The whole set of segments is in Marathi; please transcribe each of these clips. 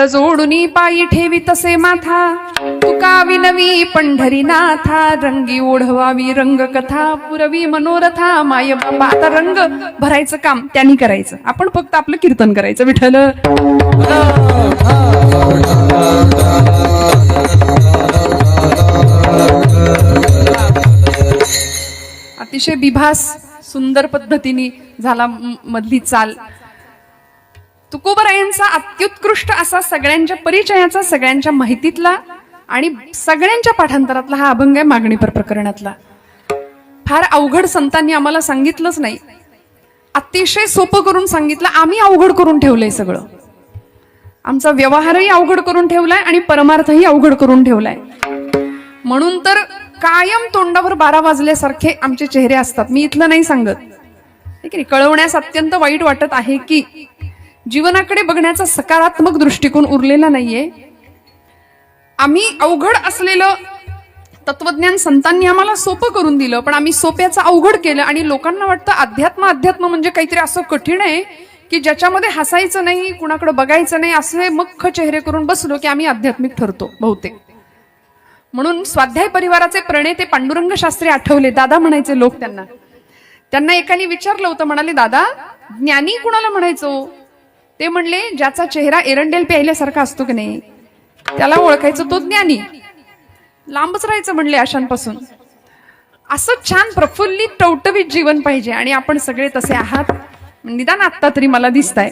जोडुनी पायी ठेवी तसे माथा, तुका विनवी पंढरीनाथा, रंगी ओढवावी रंग कथा, पुरवी मनोरथा, माय बाबा. आता रंग भरायचं काम त्यांनी करायचं, आपण फक्त आपलं कीर्तन करायचं. विठ्ठल अतिशय बिभास सुंदर पद्धतीने झाला मधली चाल. तुकोबरायांचा अत्युत्कृष्ट असा सगळ्यांच्या परिचयाचा, सगळ्यांच्या माहितीतला आणि सगळ्यांच्या पाठांतरातला हा अभंग आहे मागणीपर प्रकरणातला. फार अवघड संतांनी आम्हाला सांगितलंच नाही, अतिशय सोपं करून सांगितलं. आम्ही अवघड करून ठेवलंय सगळं. आमचा व्यवहारही अवघड करून ठेवलाय आणि परमार्थही अवघड करून ठेवलाय. म्हणून तर कायम तोंडावर 12 वाजल्यासारखे आमचे चेहरे असतात. मी इथलं नाही सांगत, ठीक आहे. कळवण्यास अत्यंत वाईट वाटत आहे की जीवनाकडे बघण्याचा सकारात्मक दृष्टिकोन उरलेला नाहीये. आम्ही अवघड असलेलं तत्वज्ञान संतांनी आम्हाला सोपं करून दिलं, पण आम्ही सोप्याचं अवघड केलं आणि लोकांना वाटतं अध्यात्म म्हणजे काहीतरी असं कठीण आहे की ज्याच्यामध्ये हसायचं नाही, कुणाकडे बघायचं नाही, असे मख्ख चेहरे करून बसलो की आम्ही आध्यात्मिक ठरतो बहुतेक. म्हणून स्वाध्याय परिवाराचे प्रणेते पांडुरंग शास्त्री आठवले. दादा म्हणायचे लोक त्यांना. त्यांना एकाने विचारलं होतं, म्हणाले दादा ज्ञानी कुणाला म्हणायचो? ते म्हणले ज्याचा चेहरा एरंडेल प्यायल्यासारखा असतो की नाही त्याला ओळखायचं, तो ज्ञानी. लांबच राहायचं म्हणले अशांपासून. असं छान प्रफुल्लित टवटवीत जीवन पाहिजे आणि आपण सगळे तसे आहात, निदान आत्ता तरी मला दिसताय.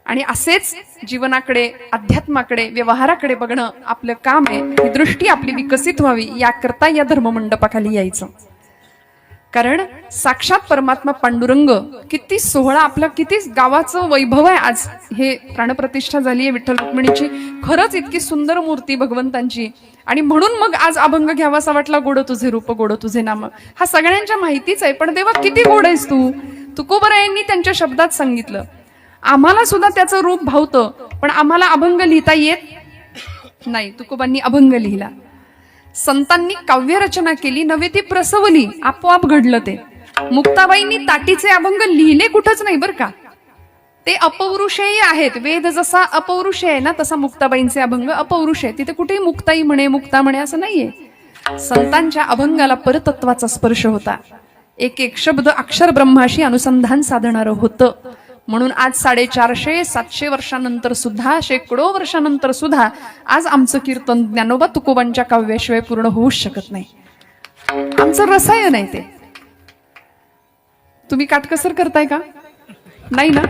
आणि असेच जीवनाकडे, अध्यात्माकडे, व्यवहाराकडे बघणं आपलं काम आहे. ही दृष्टी आपली विकसित व्हावी याकरता या धर्ममंडपाखाली यायचं. कारण साक्षात परमात्मा पांडुरंग किती सोहळा, आपला किती गावाचं वैभव आहे. आज हे प्राणप्रतिष्ठा झाली आहे विठ्ठल रुक्मिणीची. खरंच इतकी सुंदर मूर्ती भगवंतांची. आणि म्हणून मग आज अभंग घ्यावासा वाटला, गोड तुझे रूप गोड तुझे नाम. हा सगळ्यांच्या माहितीच आहे, पण देवा किती गोड आहेस तू. तुकोबरायांनी त्यांच्या शब्दात सांगितलं. आम्हाला सुद्धा त्याचं रूप भावतं, पण आम्हाला अभंग लिहिता येत नाही. तुकोबांनी अभंग लिहिला, संतांनी काव्य रचना केली, नव्हे ती प्रसवली, आपोआप घडलं ते. मुक्ताबाईंनी ताटीचे अभंग लिहिले कुठंच नाही बरं का, ते अपौरुषेय आहेत. वेद जसा अपौरुष आहे ना, तसा मुक्ताबाईंचे अभंग अपौरुष आहे. तिथे कुठेही मुक्ताई म्हणे, मुक्ता म्हणे असं नाहीये. संतांच्या अभंगाला परतत्वाचा स्पर्श होता. एक एक शब्द अक्षर ब्रह्माशी अनुसंधान साधणारं होतं. म्हणून आज 450-700 वर्षानंतर सुद्धा, शेकडो वर्षानंतर सुद्धा आज आमचं कीर्तन ज्ञानोबा तुकोबांच्या काव्याशिवाय पूर्ण होऊच शकत नाही. आमचं रसायन आहे ते. तुम्ही काटकसर करताय का? नाही ना.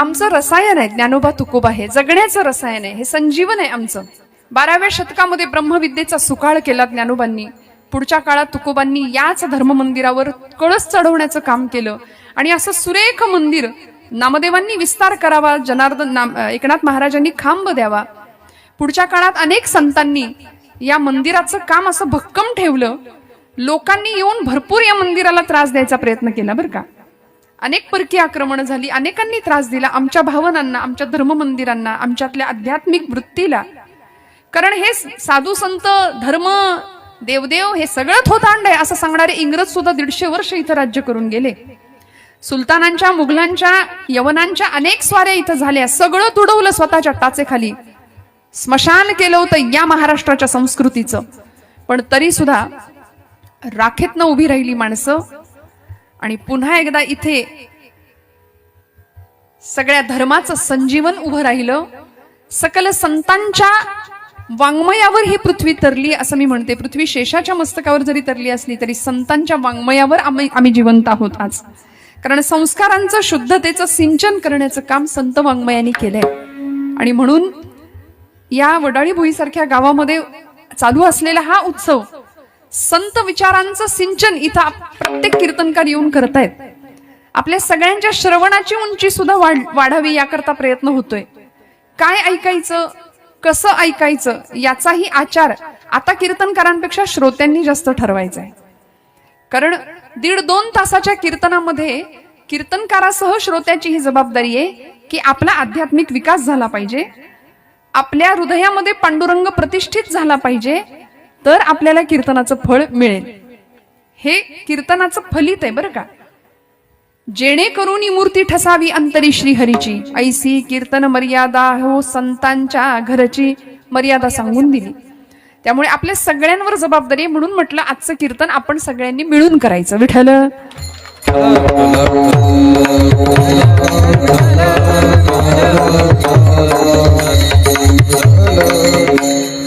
आमचं रसायन आहे ज्ञानोबा तुकोबा. हे जगण्याचं रसायन आहे, हे संजीवन आहे आमचं. 12व्या शतकामध्ये ब्रह्मविद्येचा सुकाळ केला ज्ञानोबांनी. पुढच्या काळात तुकोबांनी याच धर्म मंदिरावर कळस चढवण्याचं काम केलं आणि असं सुरेख मंदिर नामदेवांनी विस्तार करावा, जनार्दन एकनाथ महाराजांनी खांब द्यावा. पुढच्या काळात अनेक संतांनी या मंदिराचं काम असं भक्कम ठेवलं. लोकांनी येऊन भरपूर या मंदिराला त्रास द्यायचा प्रयत्न केला बरं का. अनेक परकीय आक्रमण झाली, अनेकांनी त्रास दिला आमच्या भावनांना, आमच्या धर्म मंदिरांना, आमच्यातल्या आध्यात्मिक वृत्तीला. कारण हे साधू संत, धर्म, देवदेव हे सगळं थोतांड आहे असं सांगणारे इंग्रज सुद्धा 150 वर्ष इथं राज्य करून गेले. सुलतानांच्या, मुघलांच्या, यवनांच्या अनेक स्वाऱ्या इथं झाल्या. सगळं तुडवलं स्वतःच्या टाचेखाली. स्मशान केलं होतं या महाराष्ट्राच्या संस्कृतीचं. पण तरी सुद्धा राखेतनं उभी राहिली माणसं आणि पुन्हा एकदा इथे सगळ्या धर्माचं संजीवन उभं राहिलं. सकल संतांच्या वाङ्मयावर ही पृथ्वी तरली असं मी म्हणते. पृथ्वी शेषाच्या मस्तकावर जरी तरली असली तरी संतांच्या वाङ्मयावर आम्ही जिवंत आहोत आज. कारण संस्कारांचं, शुद्धतेचं सिंचन करण्याचं काम संत वाङ्मयांनी केलंय. आणि म्हणून या वडाळी भुईसारख्या गावामध्ये चालू असलेला हा उत्सव, संत विचारांचं सिंचन इथं प्रत्येक कीर्तनकार येऊन करतायत. आपल्या सगळ्यांच्या श्रवणाची उंची सुद्धा वाढावी याकरता प्रयत्न होतोय. काय ऐकायचं, कसं ऐकायचं याचाही आचार आता कीर्तनकारांपेक्षा श्रोत्यांनी जास्त ठरवायचा आहे. कारण 1.5-2 तासाच्या कीर्तनामध्ये कीर्तनकारासह श्रोत्याची ही जबाबदारी आहे की आपला आध्यात्मिक विकास झाला पाहिजे, आपल्या हृदयामध्ये पांडुरंग प्रतिष्ठित झाला पाहिजे, तर आपल्याला कीर्तनाचं फळ मिळेल. हे कीर्तनाचं फलित आहे बरं का. जेणेकरून मूर्ती ठसावी अंतरी श्रीहरीची, ऐसी कीर्तन मर्यादा हो संतांच्या घरची, मर्यादा सांगून दिली. त्यामुळे आपल्या सगळ्यांवर जबाबदारी आहे, म्हणून म्हटलं आजचं कीर्तन आपण सगळ्यांनी मिळून करायचं. विठ्ठल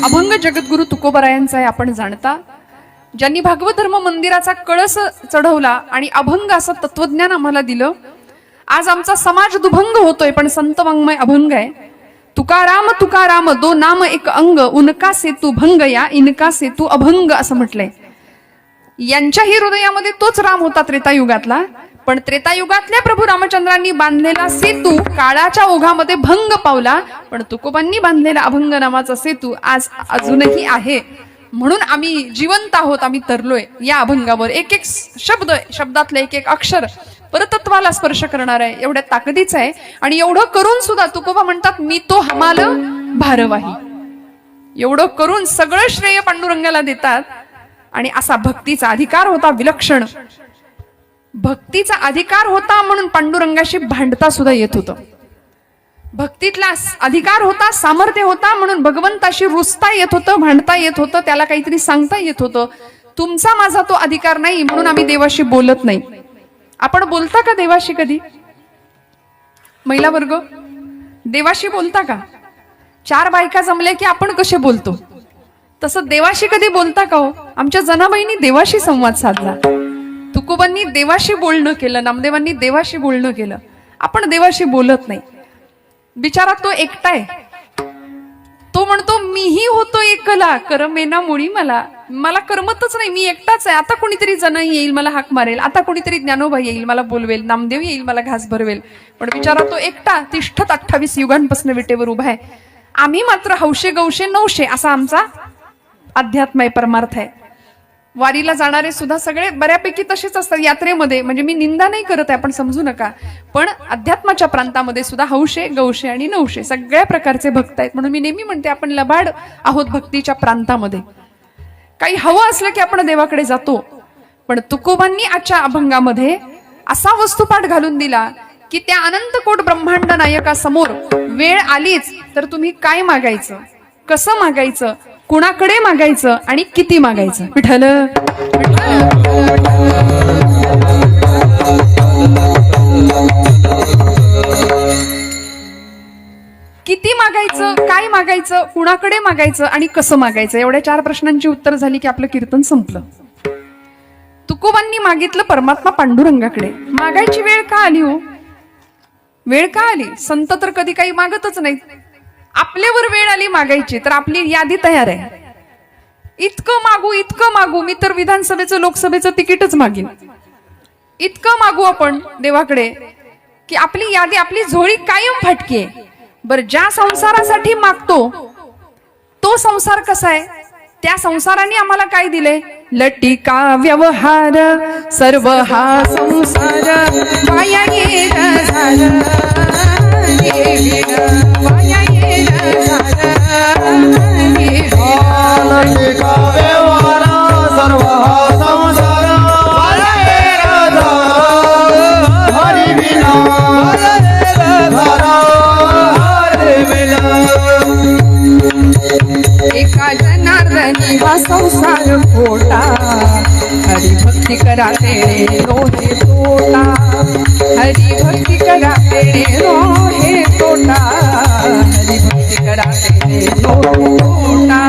अभंग जगद्गुरु तुकोबरायांचा आहे, आपण जाणता. ज्यांनी भागवत धर्म मंदिराचा कळस चढवला आणि अभंग असं तत्वज्ञान आम्हाला दिलं. आज आमचा समाज दुभंग होतोय, पण संत वाङ्मय अभंग आहे. तुकाराम तुकाराम दो नाम एक अंग, उनका सेतू भंग या इनका सेतू अभंग असं म्हटलंय. यांच्याही हृदयामध्ये तोच राम होता त्रेतायुगातला, पण त्रेतायुगातल्या प्रभू रामचंद्रांनी बांधलेला सेतू काळाच्या ओघामध्ये भंग पावला, पण तुकोबांनी बांधलेला अभंग नावाचा सेतू आज अजूनही आहे. म्हणून आम्ही जिवंत आहोत, आम्ही तरलोय या अभंगावर. एक एक शब्द, शब्दातलं एक एक अक्षर परतत्वाला स्पर्श करणार आहे, एवढ्या ताकदीचं आहे. आणि एवढं करून सुद्धा तुकोबा म्हणतात, मी तो हमाल भारवाही. एवढं करून सगळं श्रेय पांडुरंगाला देतात. आणि असा भक्तीचा अधिकार होता विलक्षण, भक्तीचा अधिकार होता म्हणून पांडुरंगाशी भांडता सुद्धा येत होतं. भक्तीतला अधिकार होता, सामर्थ्य होता म्हणून भगवंताशी रुसता येत होतं, भांडता येत होतं, त्याला काहीतरी सांगता येत होतं. तुमचा माझा तो अधिकार नाही म्हणून आम्ही देवाशी बोलत नाही. आपण बोलता का देवाशी कधी? महिला वर्ग देवाशी बोलता का? 4 बायका जमल्या की आपण कसे बोलतो, तसं देवाशी कधी बोलता का हो? आमच्या जनाबाईंनी देवाशी संवाद साधला, तुकोबांनी देवाशी बोलणं केलं, नामदेवांनी देवाशी बोलणं केलं. आपण देवाशी बोलत नाही. बिचारा तो एकटा आहे, तो म्हणतो मीही होतो एकला, करमेना मुळी मला करमतच नाही, मी एकटाच आहे. आता कोणीतरी जन येईल मला हाक मारेल, आता कोणीतरी ज्ञानोबा येईल मला बोलवेल, नामदेव येईल मला घास भरवेल, पण बिचारा तो एकटा तिष्ठत 28 युगांपासून विटेवर उभा आहे. आम्ही मात्र हौशे गौशे 900 असा आमचा अध्यात्म आहे, परमार्थ आहे. वारीला जाणारे सुद्धा सगळे बऱ्यापैकी तसेच असतात यात्रेमध्ये. म्हणजे मी निंदा नाही करत आहे, आपण समजू नका, पण अध्यात्माच्या प्रांतामध्ये सुद्धा हौशे गौशे आणि 900 सगळ्या प्रकारचे भक्त आहेत. म्हणून मी नेहमी म्हणते आपण लबाड आहोत भक्तीच्या प्रांतामध्ये. काही हवं असलं की आपण देवाकडे जातो. पण तुकोबांनी आजच्या अभंगामध्ये असा वस्तुपाठ घालून दिला की त्या अनंत कोट ब्रह्मांड नायकासमोर वेळ आलीच तर तुम्ही काय मागायचं, कसं मागायचं, कुणाकडे मागायचं आणि किती मागायचं. विठ्ठल किती मागायचं, काय मागायचं, कुणाकडे मागायचं आणि कसं मागायचं, एवढ्या 4 प्रश्नांची उत्तर झाली की आपलं कीर्तन संपलं. तुकोबांनी मागितलं परमात्मा पांडुरंगाकडे. मागायची वेळ का आली हो? वेळ का आली? संत तर कधी काही मागतच नाही. आपल्यावर वेळ आली मागायची तर आपली यादी तयार आहे. इतकं मागू, मी तर विधानसभेचं लोकसभेचं तिकीटच मागीन. इतकं मागू आपण देवाकडे की आपली यादी, आपली झोळी कायम फाटकी आहे. बरं, ज्या संसारासाठी मागतो तो संसार कसा आहे? त्या संसाराने आम्हाला काय दिले? लटिका व्यवहार सर्व हा संसार वाया गेला झालं, वाया गेला झालं. लटिका व्यवहार सर्व हा संसार वाया गेला झालं, हरी बिना एका जनार्दनी हा संसार खोटा, हरिभक्ती करा तेणे रोहे तोटा, हरिभक्ती करा तेणे रोहे तोटा, हरिभक्ती करा तेणे रोहे तोटा.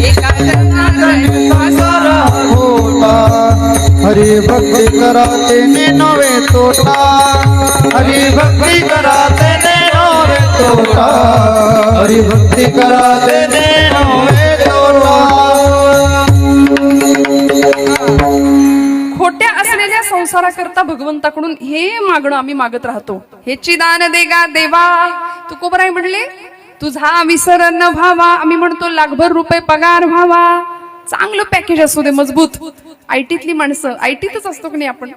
एका जनार्दनी हा संसार खोटा, हरी भक्ती करा तेने नवे तोटा, हरी भक्ती करा तेने नवे तोटा, हरी भक्ती करा तेने नवे तोटा. खोट्या असलेल्या संसाराकरता भगवंताकडून हे मागणं आम्ही मागत राहतो. हेची दान देगा देवा. तुकोबराय म्हणले तुझा विसर न व्हावा. आम्ही म्हणतो लाखभर रुपये पगार व्हावा, चांगलं पॅकेज असू दे मजबूत. आयटीतली माणसं, आयटीतच असतो की नाही आपण,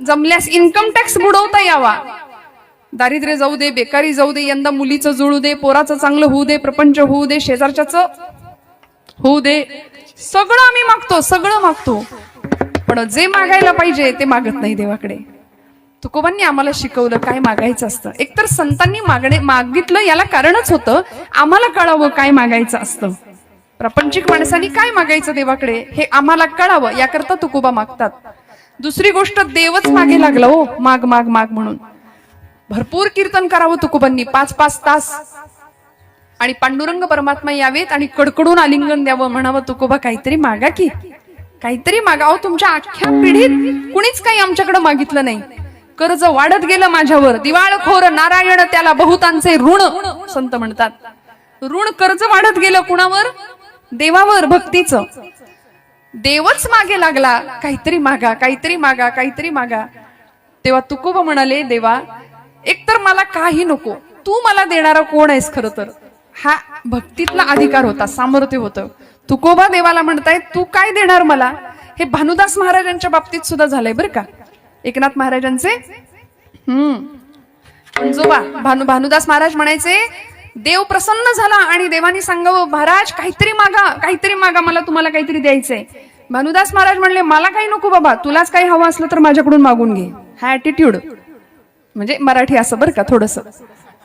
जमल्यास इन्कम टॅक्स बुडवता यावा. दारिद्र्य जाऊ दे, बेकारी जाऊ दे, यंदा मुलीचं जुळू दे, पोराचं चांगलं होऊ दे, प्रपंच होऊ दे, शेजारच्याच होऊ दे. सगळं आम्ही मागतो, सगळं मागतो, पण जे मागायला पाहिजे ते मागत नाही देवाकडे. तुकोबांनी आम्हाला शिकवलं काय मागायचं असतं. एकतर संतांनी मागितलं याला कारणच होतं आम्हाला कळावं काय मागायचं असतं. प्रापंचिक माणसांनी काय मागायचं देवाकडे हे आम्हाला कळावं याकरता तुकोबा मागतात. दुसरी गोष्ट देवच मागे लागला हो, माग माग माग म्हणून. भरपूर कीर्तन करावं तुकोबांनी 5-5 तास, आणि पांडुरंग परमात्मा यावेत आणि कडकडून आलिंगन द्यावं, म्हणावं तुकोबा काहीतरी मागा की, काहीतरी मागा. अहो तुमच्या अख्ख्या पिढीत कुणीच काही आमच्याकडे मागितलं नाही. कर्ज वाढत गेलं माझ्यावर, दिवाळखोर नारायण त्याला बहुतांचे ऋण, संत म्हणतात. ऋण कर्ज वाढत गेलं कुणावर? देवावर, भक्तीचं. देवच मागे लागला, काहीतरी मागा, काहीतरी मागा, काहीतरी मागा. तेव्हा तुकोबा म्हणाले, देवा एकतर मला काही नको, तू मला देणारा कोण आहेस? खरं तर हा भक्तीतला अधिकार होता, सामर्थ्य होतं. तुकोबा देवाला म्हणतायत तू काय देणार मला? हे भानुदास महाराजांच्या बाबतीत सुद्धा झालंय बरं का. एकनाथ महाराजांचे पंजोबा भानुदास महाराज म्हणायचे, देव प्रसन्न झाला आणि देवानी सांगावं महाराज काहीतरी मागा, काहीतरी मागा, मला तुम्हाला काहीतरी द्यायचंय. भानुदास महाराज म्हणले मला काही नको बाबा, तुलाच काही हवं असलं तर माझ्याकडून मागून घे. हा ऍटिट्यूड म्हणजे मराठी असं बरं का, थोडस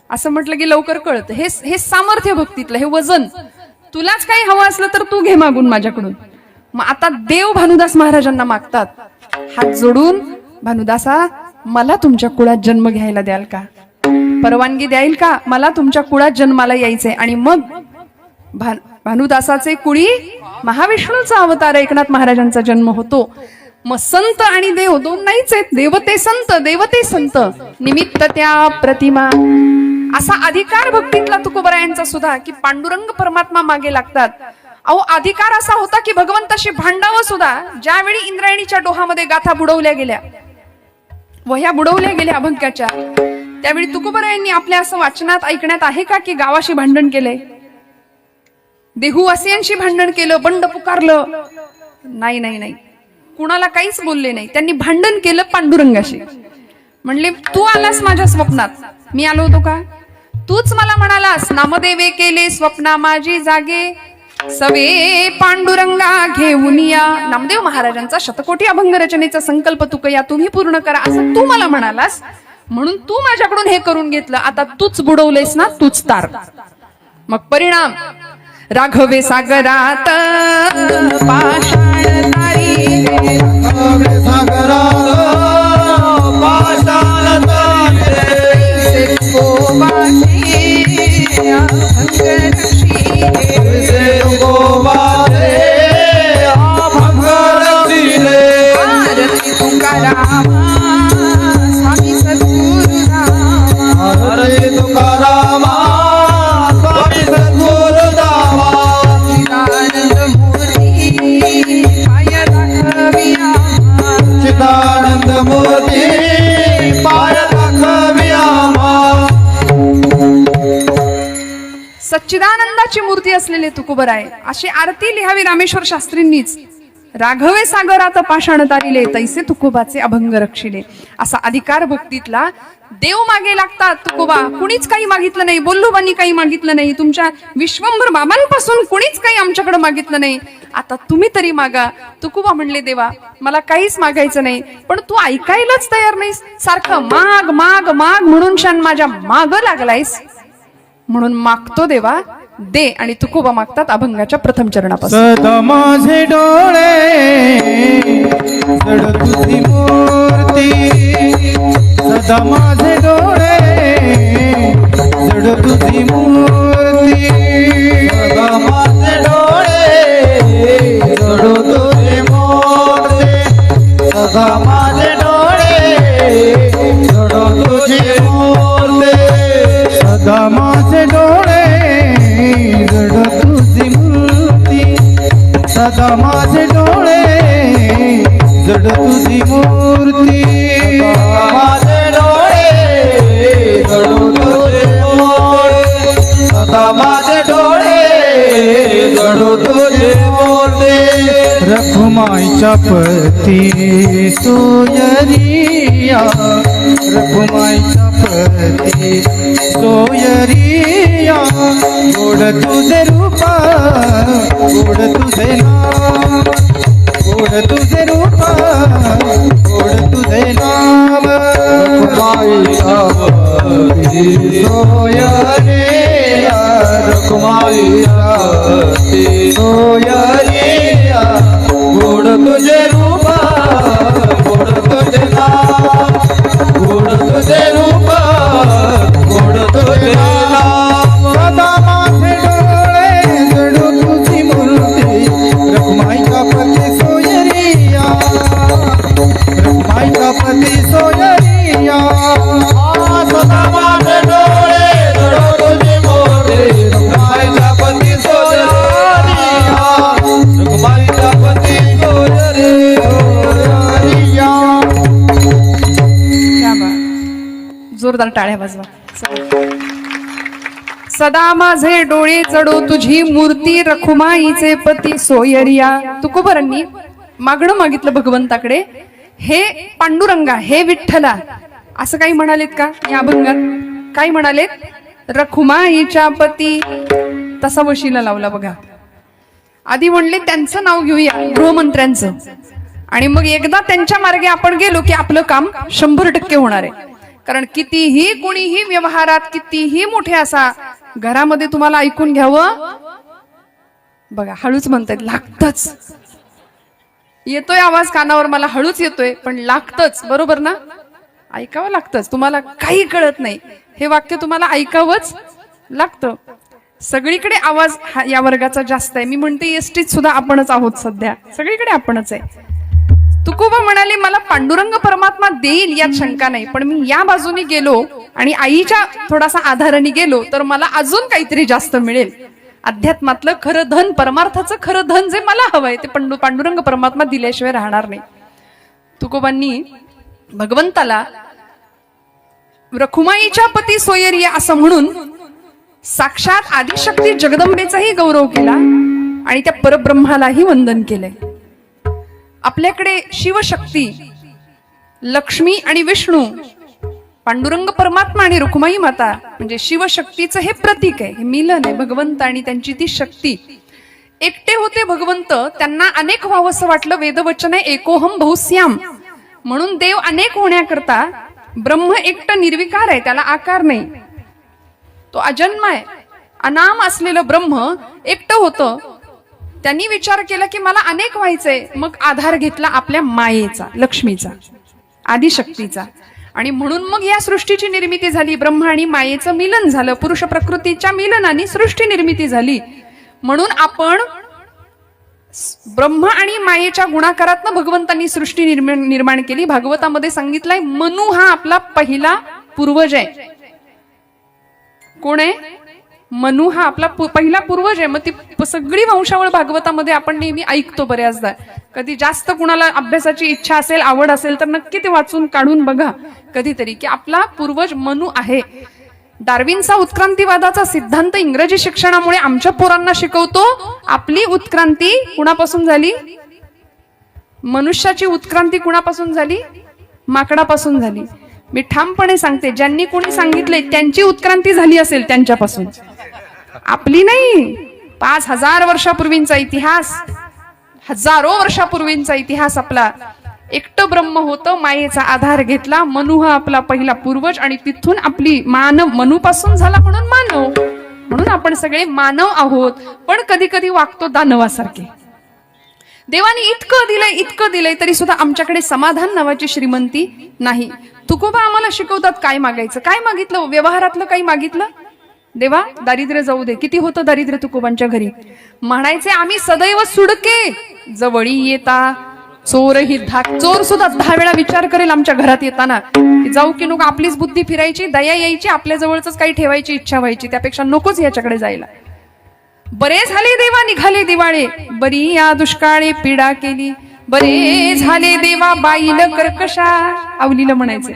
असं म्हटलं की लवकर कळतं. हे सामर्थ्य भक्तीतलं, हे वजन. तुलाच काही हवं असलं तर तू घे मागून माझ्याकडून. मग आता देव भानुदास महाराजांना मागतात हात जोडून, भानुदासा मला तुमच्या कुळात जन्म घ्यायला द्याल का? परवानगी द्याल का? मला तुमच्या कुळात जन्माला यायचंय. आणि मग भानुदासाचे कुळी महाविष्णूचा अवतार एकनाथ महाराजांचा जन्म होतो. मग संत आणि देव दोन नाहीच आहेत, देवते संत, देवते संत, निमित्त त्या प्रतिमा. असा अधिकार भक्तीतला तुकोबरायांचा सुद्धा की पांडुरंग परमात्मा मागे लागतात. अहो अधिकार असा होता की भगवंताशी भांडावं सुद्धा. ज्यावेळी इंद्रायणीच्या डोहामध्ये गाथा बुडवल्या गेल्या, वह्या बुडवल्या गेल्या अभंगाच्या, त्यावेळी तुकोबरायांनी आपल्या असं वाचनात ऐकण्यात आहे का की गावाशी भांडण केलंय, देहूवासियांशी भांडण केलं, बंड पुकारलं? नाही नाही नाही, कुणाला काहीच बोलले नाही. त्यांनी भांडण केलं पांडुरंगाशी. म्हणले तू आलास माझ्या स्वप्नात, मी आलो होतो का? तूच मला म्हणालास नामदेवे केले स्वप्ना माझी जागे, सवे पांडुरंगा घेऊन या. नामदेव महाराजांचा शतकोटी अभंग रचनेचा संकल्प तुकया तुम्ही पूर्ण करा असं तू मला म्हणालास, म्हणून तू माझ्याकडून हे करून घेतलं. आता तूच बुडवलेस ना, तूच तार. मग परिणाम राघवे सागरात पाषाण तारी, राघवे सागरात पाषाण तारी, तुकोबाची अभंग रक्षिले, आरती तुकाराम स्वामी सद्गुरुराम, आरती तुकाराम स्वामी सद्गुरुराम, चिदानंद मूर्ती पाय दाखविया. सच्चिदानंदाची मूर्ती असलेले तुकोबराय अशी आरती लिहावी रामेश्वर शास्त्रींनीच. राघवे सागरात पाषाण तारिले, तैसे तुकोबाचे अभंग रक्षिले. असा अधिकार भक्तीतला. देव मागे लागतात तुकोबा. कुणीच काही मागितलं नाही, बोल्लोबांनी काही मागितलं नाही, तुमच्या विश्वंभर बाबांपासून कुणीच काही आमच्याकडे मागितलं नाही. आता तुम्ही तरी मागा. तुकोबा म्हणले देवा मला काहीच मागायचं नाही, पण तू ऐकायलाच तयार नाहीस. सारखं माग माग माग म्हणून शान माझ्या माग लागलायस, म्हणून मागतो देवा दे. आणि तुकोबा मागतात अभंगाच्या प्रथम चरणापासून. सदा माझे डोळे जड तुझी मूर्ती, सदा माझे डोळे जड तुझी मूर्ती, सदा माझे डोळे जड तुझी मूर्ती, सदा माझे डोळे जड तुझी मूर्ती, सदा माझे डोळे जड तुझी मूर्ती, सदा माझे डोळे जड तुझी मूर्ती, माझे डोळे जड तुझी मूर्ती, सदा माझे डोळे जड तुझी मूर्ती. रखुमाईच्या पती सोयरिया, रखुमाईच्या पती सोयरिया, गोड तुझे रूपा गोड तुझे नाम, गोड तुझे रूपा गोड तुझे नाम, रखुमाईयावती सोय रे रखुमाईयावती सोय रे गोड तुझे रूपा गोड तुझे नाम गोड तुझे रूपा गोड तुझे नाम सदा माझे डोळे जडू तुझी मूर्ती रखुमाईचा पती सोयरिया रखुमाईचा पती सोयरिया सदा माझे डोळे जडू तुझी मूर्ती रखुमाईचा पती सोयरिया रखुमाईचा पती सोयरिया क्या बात. जोरदार टाळ्या वाजवा. सदा माझे डोळे चढो तुझी मूर्ती रखुमाईचे पती सोयरिया. तुकोबरांनी मागणं मागितलं भगवंताकडे, हे पांडुरंगा हे विठ्ठला, असं काही म्हणालेत का या अभंगात? काय म्हणालेत? रखुमाईच्या पती. तसा वशिला लावला बघा. आधी म्हणले त्यांचं नाव घेऊया गृहमंत्र्यांचं, आणि मग एकदा त्यांच्या मार्गे आपण गेलो की आपलं काम 100% होणार आहे. कारण कितीही कोणीही व्यवहारात कितीही मोठे असा घरामध्ये तुम्हाला ऐकून घ्यावं बघा, हळूच म्हणतायत, लागतच. येतोय आवाज कानावर, मला हळूच येतोय, पण लागतच. बरोबर ना? ऐकावं लागतच. तुम्हाला काही कळत नाही, हे वाक्य तुम्हाला ऐकावंच लागतं. सगळीकडे आवाज या वर्गाचा जास्त आहे. मी म्हणते एसटीत सुद्धा आपणच आहोत सध्या, सगळीकडे आपणच आहे. तुकोबा म्हणाले मला पांडुरंग परमात्मा देईल यात शंका नाही, पण मी या बाजूनी गेलो आणि आईच्या थोडासा आधाराने गेलो तर मला अजून काहीतरी जास्त मिळेल. अध्यात्मातलं खरं धन, परमार्थाचं खरं धन जे मला हवंय ते पांडुरंग परमात्मा दिल्याशिवाय राहणार नाही. तुकोबांनी भगवंताला रखुमाईच्या पती सोयरिया असं म्हणून साक्षात आदिशक्ती जगदंबेचाही गौरव केला आणि त्या परब्रह्मालाही वंदन केलंय. आपल्याकडे शिवशक्ती, लक्ष्मी आणि विष्णू, पांडुरंग परमात्मा आणि रुक्माई माता म्हणजे शिवशक्तीचं हे प्रतीक आहे, हे मिलन आहे. भगवंत आणि त्यांची ती शक्ती एकटे होते भगवंत, त्यांना अनेक व्हावंसं वाटलं. वेदवचन आहे एकोहम बहुश्याम, म्हणून देव अनेक होण्याकरता ब्रह्म एकटं निर्विकार आहे, त्याला आकार नाही, तो अजन्म आहे. अनाम असलेलं ब्रह्म एकटं होतं. त्यांनी विचार केला की मला अनेक व्हायचंय, मग आधार घेतला आपल्या मायेचा, लक्ष्मीचा, आदिशक्तीचा, आणि म्हणून मग या सृष्टीची निर्मिती झाली. ब्रह्म आणि मायेचं मिलन झालं, पुरुष प्रकृतीच्या मिलनाने सृष्टी निर्मिती झाली. म्हणून आपण ब्रह्म आणि मायेच्या गुणाकारातनं भगवंतांनी सृष्टी निर्माण केली. भागवतामध्ये सांगितलंय मनु हा आपला पहिला पूर्वज आहे. कोण आहे? मनु हा आपला पहिला पूर्वज आहे. मग ती सगळी वंशावळ भागवतामध्ये आपण नेहमी ऐकतो बऱ्याचदा. कधी जास्त कुणाला अभ्यासाची इच्छा असेल, आवड असेल तर नक्की ते वाचून काढून बघा कधीतरी, की आपला पूर्वज मनु आहे. डार्विनचा उत्क्रांतीवादाचा सिद्धांत इंग्रजी शिक्षणामुळे आमच्या पोरांना शिकवतो. आपली उत्क्रांती कुणापासून झाली? मनुष्याची उत्क्रांती कुणापासून झाली? माकडापासून झाली. मी ठामपणे सांगते, ज्यांनी कोणी सांगितले त्यांची उत्क्रांती झाली असेल त्यांच्यापासून, आपली नाही. 5000 वर्षापूर्वींचा इतिहास, हजारो वर्षापूर्वींचा इतिहास आपला. एकटं ब्रह्म होतं, मायेचा आधार घेतला. मनु हा आपला पहिला पूर्वज आणि तिथून आपली मानव, मनुपासून झाला म्हणून मानव, म्हणून आपण सगळे मानव आहोत. पण कधी कधी वागतो दानवासारखे. देवाने इतकं दिलंय तरी सुद्धा आमच्याकडे समाधान नावाची श्रीमंती नाही. तुकोबा आम्हाला शिकवतात काय मागायचं. काय मागितलं? व्यवहारातलं काही मागितलं? देवा दारिद्र्य जाऊ दे. किती होतं दारिद्र्य तुकोबांच्या घरी? म्हणायचे आम्ही सदैव सुडके जवळी येता चोर ही धाक. चोर सुद्धा 10 वेळा विचार करेल आमच्या घरात येताना, जाऊ की नको. आपलीच बुद्धी फिरायची, दया यायची, आपल्या जवळच काही ठेवायची इच्छा व्हायची, त्यापेक्षा नकोच याच्याकडे जायला. बरे झाले देवा निघाले दिवाळे, बरी या दुष्काळे पीडा केली. बरे झाले देवा बाईल कर्कशा, आवलीला म्हणायचे.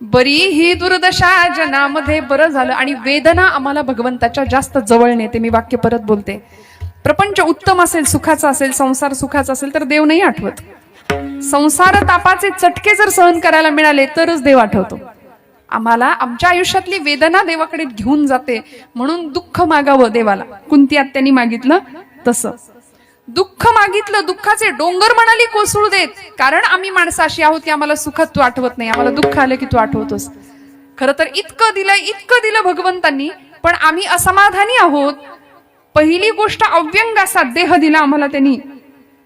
बरी ही दुर्दशा जनामध्ये बरं झालं. आणि वेदना आम्हाला भगवंताच्या जास्त जवळ नेते. मी वाक्य परत बोलते. प्रपंच उत्तम असेल, सुखाचा असेल, संसार सुखाचा असेल तर देव नाही आठवत. संसार तापाचे चटके जर सहन करायला मिळाले तरच देव आठवतो. आम्हाला आमच्या आयुष्यातली वेदना देवाकडे घेऊन जाते, म्हणून दुःख मागावं देवाला. कुंती आत्यांनी मागितलं तसं. दुःख मागितलं, दुःखाचे डोंगर म्हणाली कोसळू देत. कारण आम्ही माणसं अशी आहोत की आम्हाला सुखात तू आठवत नाही, आम्हाला दुःख आलं की तू आठवतोस. खरं तर इतकं दिलं भगवंतांनी, पण आम्ही असमाधानी आहोत. पहिली गोष्ट अव्यंग असा देह दिला आम्हाला त्यांनी.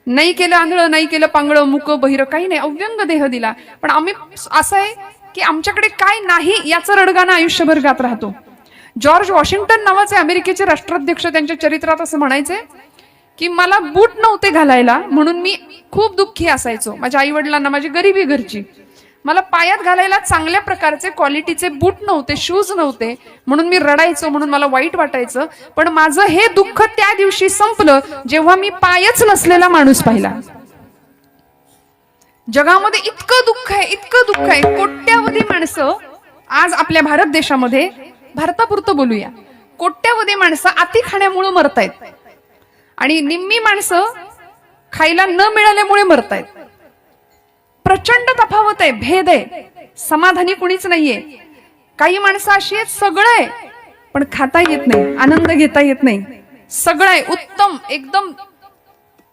नाही केलं आंधळं, नाही केलं पांगळं, मुक बहिरं, काही नाही, अव्यंग देह दिला. पण आम्ही असं आहे की आमच्याकडे काय नाही याचं रडगाणं आयुष्यभर गात राहतो. जॉर्ज वॉशिंग्टन नावाचे अमेरिकेचे राष्ट्राध्यक्ष त्यांच्या चरित्रात असं म्हणायचे की मला बूट नव्हते घालायला म्हणून मी खूप दुःखी असायचो. माझ्या आई वडिलांना माझी गरिबी घरची, मला पायात घालायला चांगल्या प्रकारचे क्वालिटीचे बूट नव्हते, शूज नव्हते, म्हणून मी रडायचो, म्हणून मला वाईट वाटायचं. पण माझं हे दुःख त्या दिवशी संपलं जेव्हा मी पायच नसलेला माणूस पाहिला. जगामध्ये इतकं दुःख आहे, कोट्यावधी माणसं आज आपल्या भारत देशामध्ये, भारतापुरतं बोलूया, कोट्यावधी माणसं अति खाण्यामुळे मरतायत आणि निम्मी माणसं खायला न मिळाल्यामुळे मरतायत. प्रचंड तफावत आहे, भेद आहे, समाधानी कुणीच नाहीये. काही माणसं अशी आहेत, सगळं आहे पण खाता येत नाही, आनंद घेता येत नाही. सगळं आहे, उत्तम एकदम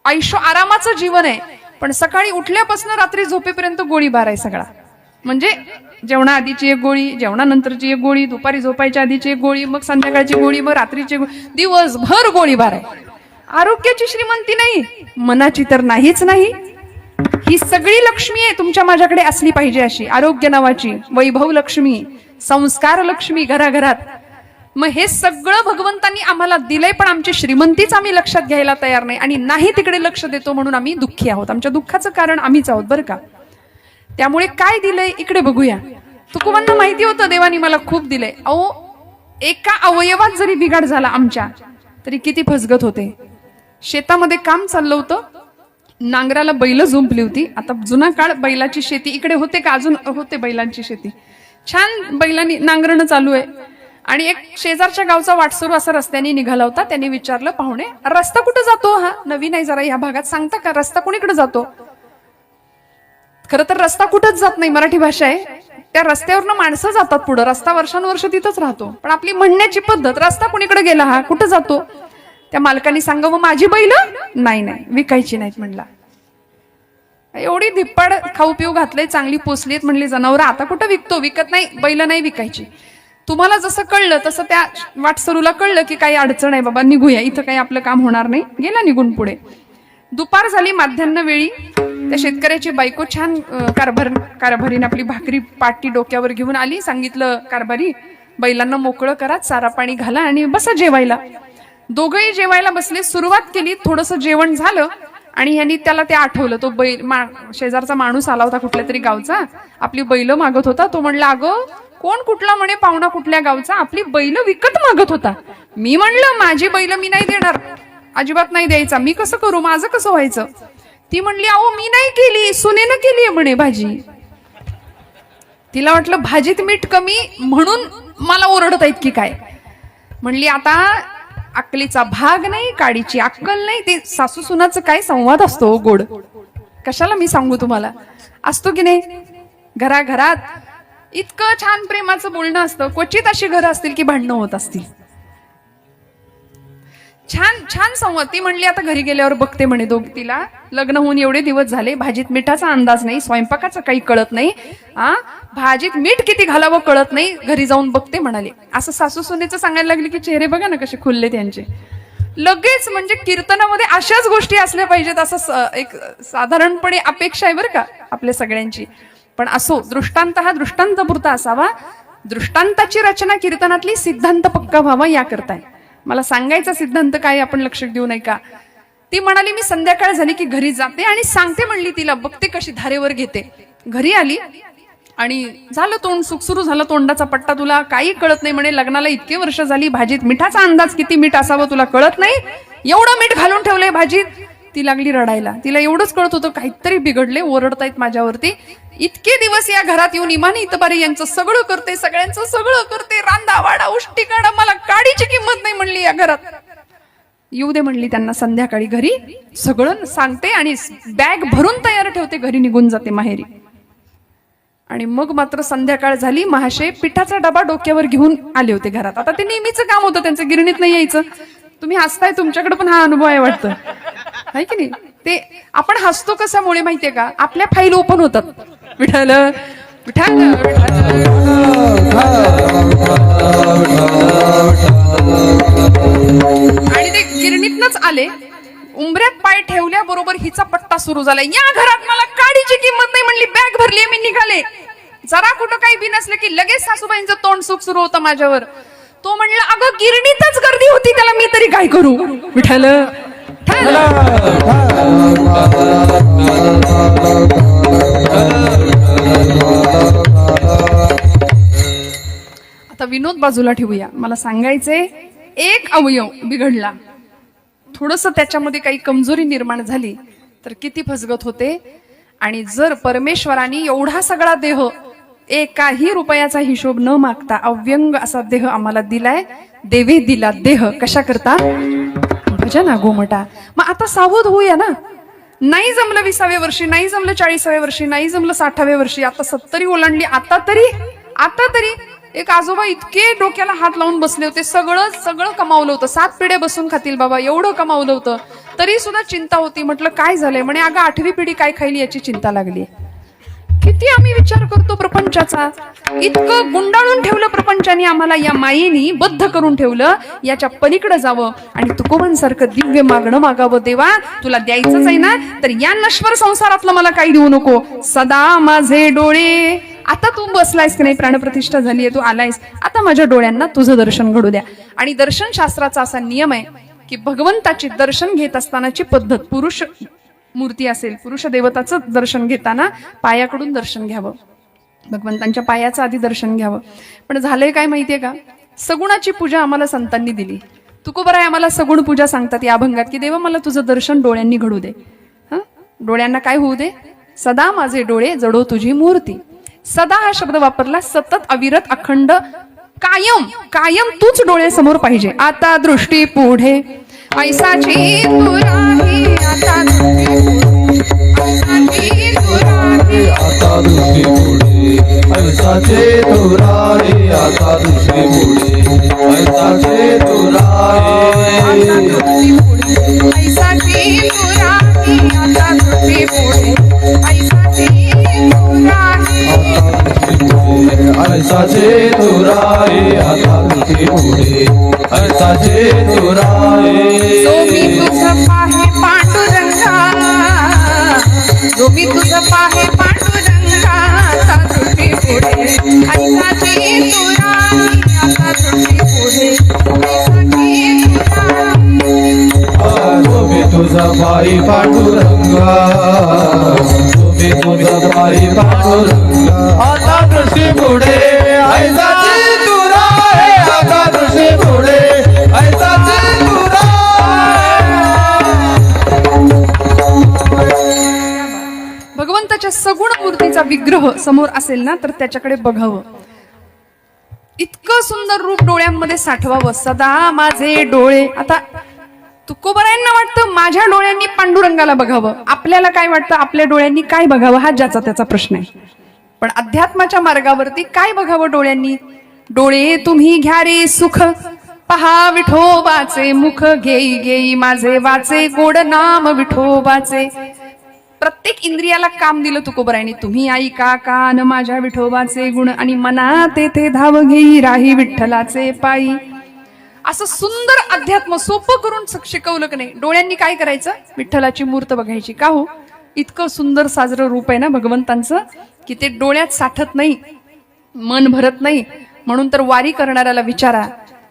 आयुष्य आरामाचं जीवन आहे, पण सकाळी उठल्यापासून रात्री झोपेपर्यंत गोळीबार आहे सगळा. म्हणजे जेवणा आधीची एक गोळी, जेवणानंतरची एक गोळी, दुपारी झोपायच्या आधीची एक गोळी, मग संध्याकाळची गोळी, मग रात्रीची गोळी, दिवसभर गोळीबार आहे. आरोग्याची श्रीमंती नाही, मनाची तर नाहीच नाही. ही सगळी लक्ष्मी आहे तुमच्या माझ्याकडे असली पाहिजे अशी, आरोग्य नावाची वैभव लक्ष्मी, संस्कार लक्ष्मी घराघरात. मग हे सगळं भगवंतांनी आम्हाला दिलंय, पण आमची श्रीमंतीच आम्ही लक्षात घ्यायला तयार नाही आणि नाही तिकडे लक्ष देतो, म्हणून आम्ही दुःखी आहोत. आमच्या दुःखाचं कारण आम्हीच आहोत बरं का. त्यामुळे काय दिलंय इकडे बघूया. तुकोबांना माहिती होतं देवानी मला खूप दिलंय. अहो, एका अवयवात जरी बिघाड झाला आमच्या तरी किती फसगत होते. शेतामध्ये काम चाललं होतं, नांगराला बैल झुंपली होती. आता जुना काळ बैलाची शेती इकडे होते का? अजून होते बैलांची शेती. छान बैलांनी नांगरणं चालू आहे आणि एक शेजारच्या गावचा वाटसरू असा रस्त्याने निघाला होता. त्यांनी विचारलं, पाहुणे रस्ता कुठं जातो? हा नवीन आहे जरा या भागात, सांगता का रस्ता कोणीकडे जातो? खरं तर रस्ता कुठंच जात नाही, मराठी भाषा आहे. त्या रस्त्यावरनं माणसं जातात पुढं, रस्ता वर्षानुवर्ष तिथंच राहतो. पण आपली म्हणण्याची पद्धत, रस्ता कोणीकडे गेला, हा कुठं जातो? त्या मालकाने सांगावं, माझी बैल नाही विकायची नाहीत म्हणला. एवढी धिप्पाड खाऊ पिऊ घातलंय, चांगली पोचलीत म्हणली जनावर, आता कुठं विकतो? विकत नाही, बैल नाही विकायची. तुम्हाला जसं कळलं तसं त्या वाटसरूला कळलं की काही अडचण आहे बाबा, निघूया, इथं काही आपलं काम होणार नाही. गेला निघून पुढे. दुपार झाली, माध्यान्ह वेळी त्या शेतकऱ्याची बायको छान कारभारीने आपली भाकरी पाटी डोक्यावर घेऊन आली. सांगितलं, कारभारी बैलांना मोकळं करा, चारा पाणी घाला आणि बसा जेवायला. दोघंही जेवायला बसले. सुरुवात केली, थोडंसं जेवण झालं आणि ह्यांनी त्याला ते आठवलं. तो शेजारचा माणूस आला होता कुठल्या तरी गावचा, आपली बैल मागत होता. तो म्हणला, अगं कोण कुठला म्हणे पाहुणा कुठल्या गावचा, आपली बैल विकत मागत होता. मी म्हणलं, माझी बैल मी नाही देणार, अजिबात नाही द्यायचा. मी कसं करू, माझं कसं व्हायचं? ती म्हणली, अहो मी नाही केली, सुनेनं केली म्हणे भाजी. तिला वाटलं भाजीत मीठ कमी म्हणून मला ओरडत आहेत की काय. म्हणली, आता अक्कलीचा भाग नाही, काडीची अक्कल नाही. ते सासू सुनाचं काय संवाद असतो गोड, कशाला मी सांगू तुम्हाला, असतो की नाही. घराघरात इतकं छान प्रेमाचं बोलणं असतं. क्वचित अशी घरं असतील की भांडणं होत असतील. छान छान संवाद. ती म्हणली, आता घरी गेल्यावर बघते म्हणे. तिला लग्न होऊन एवढे दिवस झाले, भाजीत मिठाचा अंदाज नाही, स्वयंपाकाचं काही कळत नाही, भाजीत मीठ किती घालावं कळत नाही, घरी जाऊन बघते म्हणाले. असं सासू सुनेचं सांगायला लागले की चेहरे बघा ना कसे खुलले त्यांचे. लगेच म्हणजे कीर्तनामध्ये अशाच गोष्टी असल्या पाहिजेत असं एक साधारणपणे अपेक्षा आहे बरं का आपल्या सगळ्यांची. पण असो, दृष्टांत हा दृष्टांतपुरता असावा. दृष्टांताची रचना कीर्तनातली सिद्धांत पक्का व्हावा याकरताय. मला सांगायचा सिद्धांत काय आपण लक्षात देऊ नये का. ती म्हणाली, मी संध्याकाळ झाली की घरी जाते आणि सांगते म्हणली तिला, बघते कशी धारेवर घेते. घरी आली आणि झालं तोंड सुख सुरू झालं, तोंडाचा पट्टा, तुला काही कळत नाही म्हणे, लग्नाला इतके वर्ष झाली, भाजीत मिठाचा अंदाज किती मीठ असावं तुला कळत नाही, एवढं मीठ घालून ठेवलंय भाजीत. ती लागली रडायला. तिला एवढंच कळत होतं काहीतरी बिघडले, ओरडतायत माझ्यावरती. इतके दिवस या घरात येऊन इमानी इतबारी यांचं सगळं करते, सगळ्यांचं सगळं करते, रांदा वाडा उष्टी काढा, मला काडीची किंमत नाही म्हणली या घरात. येऊ दे म्हणली त्यांना संध्याकाळी घरी, सगळं सांगते आणि बॅग भरून तयार ठेवते, घरी निघून जाते माहेरी. आणि मग मात्र संध्याकाळ झाली, महाशय पिठाचा डबा डोक्यावर घेऊन आले होते घरात. आता ते नेहमीचं काम होतं त्यांचं, गिरणीत नाही यायचं. तुम्ही हसताय, तुमच्याकडे पण हा अनुभव आहे वाटतं. आहे की नाही? ते आपण हसतो कशामुळे माहितीये का? आपल्या फाईल ओपन होतात. विठाल विठाल आणि ते गिरणीतनच आले. उंबऱ्यात पाय ठेवल्याबरोबर हिचा पट्टा सुरू झाला. या घरात मला काडीची किंमत नाही म्हणली, बॅग भरली, मी निघाले. जरा कुठं काही बी नसलं की लगेच सासूबाईंचं तोंड सुख सुरू होतं माझ्यावर. तो म्हणला, अगं गिरणीतच गर्दी होती, त्याला मी तरी काय करू? विठाल आता विनोद बाजूला ठेवूया. मला सांगायचंय, एक अवयव बिघडला, थोडस त्याच्यामध्ये काही कमजोरी निर्माण झाली तर किती फसगत होते. आणि जर परमेश्वराने एवढा सगळा देह, एकाही रुपयाचा हिशोब न मागता अव्यंग असा देह आम्हाला दिलाय, देवे दिला देह कशा करता? भजना गोमटा. मग आता सावध होऊया ना. नाही जमलं 20व्या वर्षी, नाही जमलं 40व्या वर्षी, नाही जमलं 60व्या वर्षी, आता 70 ओलांडली. आता तरी एक आजोबा इतके डोक्याला हात लावून बसले होते. सगळं कमावलं होतं. 7 पिढ्या बसून खातील बाबा, एवढं कमावलं होतं, तरी सुद्धा चिंता होती. म्हटलं काय झालंय? म्हणे अगं 8वी पिढी काय खाईल याची चिंता लागली. किती आम्ही विचार करतो प्रपंचाचा. इतकं गुंडाळून ठेवलं प्रपंचाने आम्हाला, या मायेनी बद्ध करून ठेवलं. याच्या पलीकडे जावं आणि तुकोबांसारखं दिव्य मागणं मागावं. देवा तुला द्यायचंच आहे ना, तर या नश्वर संसारातलं मला काही देऊ नको. सदा माझे डोळे, आता तू बसलायस की नाही, प्राणप्रतिष्ठा झालीये, तू आलायस, आता माझ्या डोळ्यांना तुझं दर्शन घडू द्या. आणि दर्शन शास्त्राचा असा नियम आहे की भगवंताची दर्शन घेत असतानाची पद्धत, पुरुष मूर्ती असेल, पुरुष देवताचं दर्शन घेताना पायाकडून दर्शन घ्यावं, भगवंतांच्या पायाचं आधी दर्शन घ्यावं. पण झालंय काय माहितीये का? सगुणाची पूजा आम्हाला संतांनी दिली. तुकोबाराय आम्हाला सगुण पूजा सांगतात या अभंगात की देवा मला तुझं दर्शन डोळ्यांनी घडू दे. डोळ्यांना काय होऊ दे? सदा माझे डोळे जडो तुझी मूर्ती. सदा हा शब्द वापरला, सतत, अविरत, अखंड, कायम तूच डोळ्यासमोर पाहिजे. आता दृष्टी पुढे ऐसाची तू राही, आता ऐसाची तू राही, आता दृष्टी पुढे ऐसाचे तू राही, आता दृष्टी पुढे ऐसाचे तू राही, ऐसाची तू राही, आता दृष्टी पुढे ऐसाची तू राही, ऐसाचे तू राही, आता दृष्टी पुढे ऐसाचे तू राही. जो मी तुझं पाहे पांडुरंगा, जो मी तुझं पाहे पांडुरंगा, आता दृष्टी पुढे ऐसाची तू राही, आता दृष्टी पुढे ऐसाची तू राही. तुम्ही तुझा पायी पांडुरंगा, तुम्ही तुझा पायी पांडुरंगा, आता दृष्टी पुढे ऐसाची तू राही, आता दृष्टी पुढे ऐसाची तू भगवंताच्या सगुण मूर्तीचा विग्रह समोर असेल ना तर त्याच्याकडे बघावं. इतकं सुंदर रूप डोळ्यांमध्ये साठवावं. सदा माझे डोळे. आता तुकोबारायांना वाटतं माझ्या डोळ्यांनी पांडुरंगाला बघावं, आपल्याला काय वाटतं आपल्या डोळ्यांनी काय बघावं? हा ज्याचा त्याचा प्रश्न आहे. पण अध्यात्माच्या मार्गावरती काय बघावं डोळ्यांनी? डोळे तुम्ही घ्या रे सुख, पहा विठोबाचे मुख, घेई घेई माझे वाचे, गोड नाम विठोबाचे. प्रत्येक इंद्रियाला काम दिलं तुकोबारायांनी. तुम्ही ऐका कान माझ्या विठोबाचे गुण, आणि मना तेथे धाव घेई राही विठ्ठलाचे पायी. असं सुंदर अध्यात्म सोपं करून शिकवलं की नाही. डोळ्यांनी काय करायचं? विठ्ठलाची मूर्त बघायची. का हो? इतकं सुंदर साजरं रूप आहे ना भगवंतांचं की ते डोळ्यात साठत नाही, मन भरत नाही. म्हणून तर वारी करणाऱ्याला विचारा,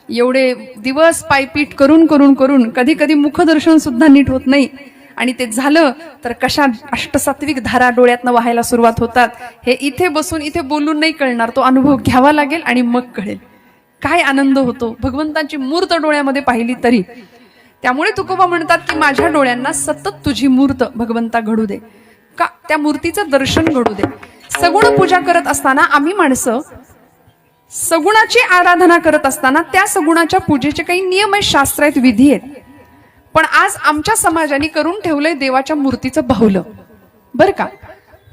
एवढे दिवस पायपीट करून करून करून कधी कधी मुखदर्शन सुद्धा नीट होत नाही, आणि ते झालं तर कशा अष्टसात्विक धारा डोळ्यातनं वाहायला सुरुवात होतात. हे इथे बसून इथे बोलून नाही कळणार, तो अनुभव घ्यावा लागेल आणि मग कळेल काय आनंद होतो भगवंतांची मूर्त डोळ्यामध्ये पाहिली तरी. त्यामुळे तुकोबा म्हणतात की माझ्या डोळ्यांना सतत तुझी मूर्त भगवंता घडू दे. का? त्या मूर्तीचं दर्शन घडू दे. सगुण पूजा करत असताना आम्ही माणसं सगुणाची आराधना करत असताना त्या सगुणाच्या पूजेचे काही नियम आहेत, शास्त्र आहेत, विधी आहेत. पण आज आमच्या समाजाने करून ठेवलंय देवाच्या मूर्तीचं बाहुलं. बर का?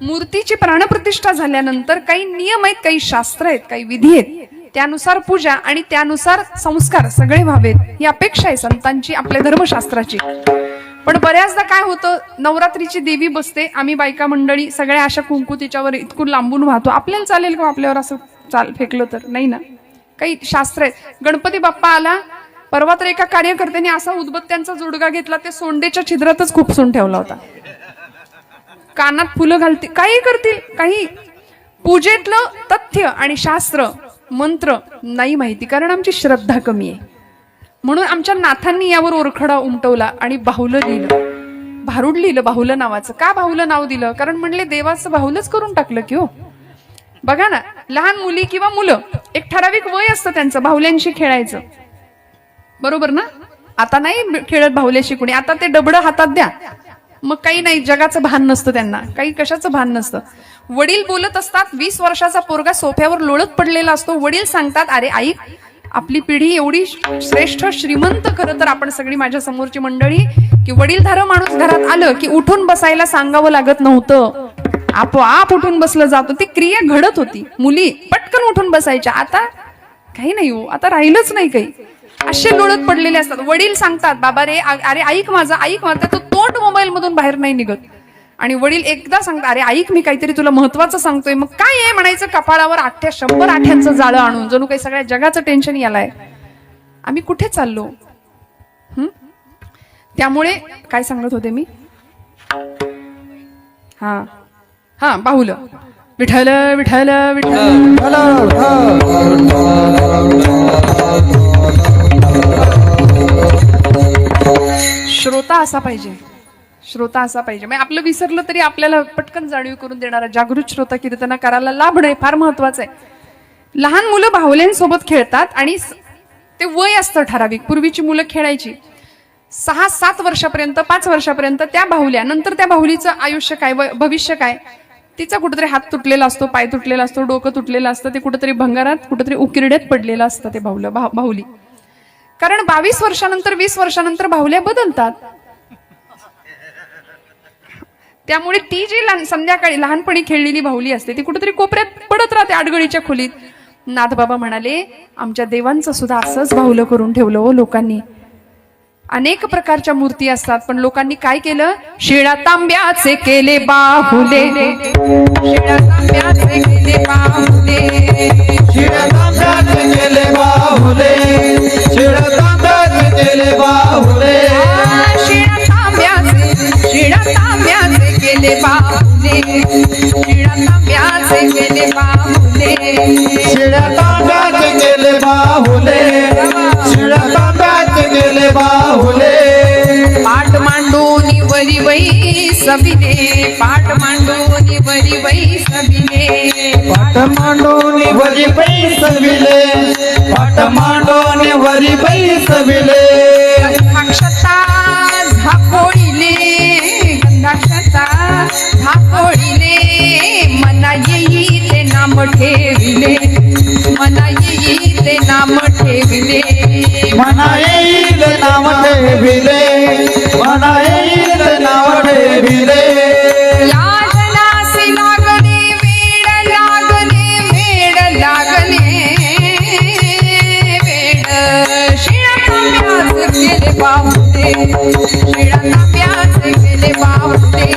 मूर्तीची प्राणप्रतिष्ठा झाल्यानंतर काही नियम आहेत, काही शास्त्र आहेत, काही विधी आहेत, त्यानुसार पूजा आणि त्यानुसार संस्कार सगळे व्हावेत ही अपेक्षा आहे संतांची, आपल्या धर्मशास्त्राची. पण बऱ्याचदा काय होतं, नवरात्रीची देवी बसते, आम्ही बायका मंडळी सगळ्या अशा कुंकू तिच्यावर इतकून लांबून वाहतो. आपल्याला चालेल का आपल्यावर असं फेकलं तर? नाही ना, काही शास्त्र आहे. गणपती बाप्पा आला, परवा तर एका कार्यकर्त्याने असा उदबत्त्यांचा जोडगा घेतला, ते सोंडेच्या छिद्रातच खुपसून ठेवला होता. कानात फुलं घालतील, काही करतील, काही. पूजेतलं तथ्य आणि शास्त्र मंत्र नाही माहिती, कारण आमची श्रद्धा कमी आहे. म्हणून आमच्या नाथांनी यावर ओरखडा उमटवला आणि बाहुलं लिहिलं, भारुड लिहिलं बाहुलं नावाचं. का बाहुलं नाव दिलं? कारण म्हणले देवाचं बाहुलच करून टाकलं की हो. बघा ना, लहान मुली किंवा मुलं, एक ठराविक वय असतं त्यांचं बाहुल्यांशी खेळायचं, बरोबर ना? आता नाही खेळत बाहुल्याशी कुणी, आता ते डबडं हातात द्या, मग काही नाही, जगाचं भान नसतं त्यांना, काही कशाचं भान नसतं. वडील बोलत असतात, 20 वर्षाचा पोरगा सोफ्यावर लोळत पडलेला असतो, वडील सांगतात, अरे आई, आपली पिढी एवढी श्रेष्ठ श्रीमंत, खरं तर आपण सगळी माझ्या समोरची मंडळी, की वडीलधारं माणूस घरात आलं की उठून बसायला सांगावं लागत नव्हतं, आपोआप उठून बसलं जातं. ती क्रिया घडत होती, मुली पटकन उठून बसायच्या. आता काही नाही हो, आता राहिलंच नाही काही, असे लोळत पडलेले असतात. वडील सांगतात, बाबा रे, अरे ऐक माझं, ऐक माझं, तो तोंड मोबाईल मधून बाहेर नाही निघत. आणि वडील एकदा सांगतात, अरे ऐक, मी काहीतरी तुला महत्वाचं सांगतोय. मग काय आहे म्हणायचं, कपाळावर 100 आठ्यांचं जाळं आणून, जणू काही सगळ्या जगाचं टेन्शन यालाय. आम्ही कुठे चाललो? त्यामुळे काय सांगत होते मी? हा बाहुलं, विठ्ठल विठ्ठल विठ्ठल. श्रोता असा पाहिजे, श्रोता असा पाहिजे. म्हणजे आपलं विसरलं तरी आपल्याला पटकन जाणीव करून देणारा जागृत श्रोता कीर्तनाकाराला लाभणं फार महत्वाचं आहे. लहान मुलं बाहुल्यांसोबत खेळतात आणि ते वय असतं ठराविक. पूर्वीची मुलं खेळायची 6-7 वर्षापर्यंत, 5 वर्षापर्यंत त्या बाहुल्या. नंतर त्या बाहुलीचं आयुष्य काय, भविष्य काय? तिचा कुठेतरी हात तुटलेला असतो, पाय तुटलेला असतो, डोकं तुटलेलं असतं, ते कुठेतरी भंगारात, कुठेतरी उकिरड्यात पडलेलं असतं ते बाहुली. कारण 22 वर्षानंतर, 20 वर्षानंतर बाहुल्या बदलतात. त्यामुळे ती जी संध्याकाळी लहानपणी खेळलेली बाहुली असते, ती कुठेतरी कोपऱ्यात पडत राहते, आडगळीच्या खोलीत. नाथबाबा म्हणाले, आमच्या देवांचं सुद्धा असंच बाहुलं करून ठेवलं हो लोकांनी. अनेक प्रकारच्या मूर्ती असतात, पण लोकांनी काय केलं? शिळा तांब्याचे केले बाहुले, शिळा तांब्याचे केले बाहुले, शिळा तांब्याचे केले बाहुले, शिळा तांब्याचे केले बाहुले, शिळा तांब्याचे केले बाहुले, शिळा तांब्याचे केले बाहुले, शिळा तांब्याचे केले बाहुले, शिळा तांब्याचे केले बाहुले. पाठ मांडून वरी वै सबिने, पाठ मांडून वरी वै सबिने, पाठ मांडून वरी पैसविले, पाठ मांडून वरी पैसविले. गंधाक्षता झापोळीले, गंधाक्षता झापोळीले, मना येई ते नाम ठेविले, मना येई ते नाम ठेविले, मना येईल नाव ठेविले, मना येईल नाव ठेविले. या जनासी लागले वेड, लागले वेड, लागले वेड. शिळा तांब्याचे केले बाहुले, शिळा तांब्याचे केले बाहुले,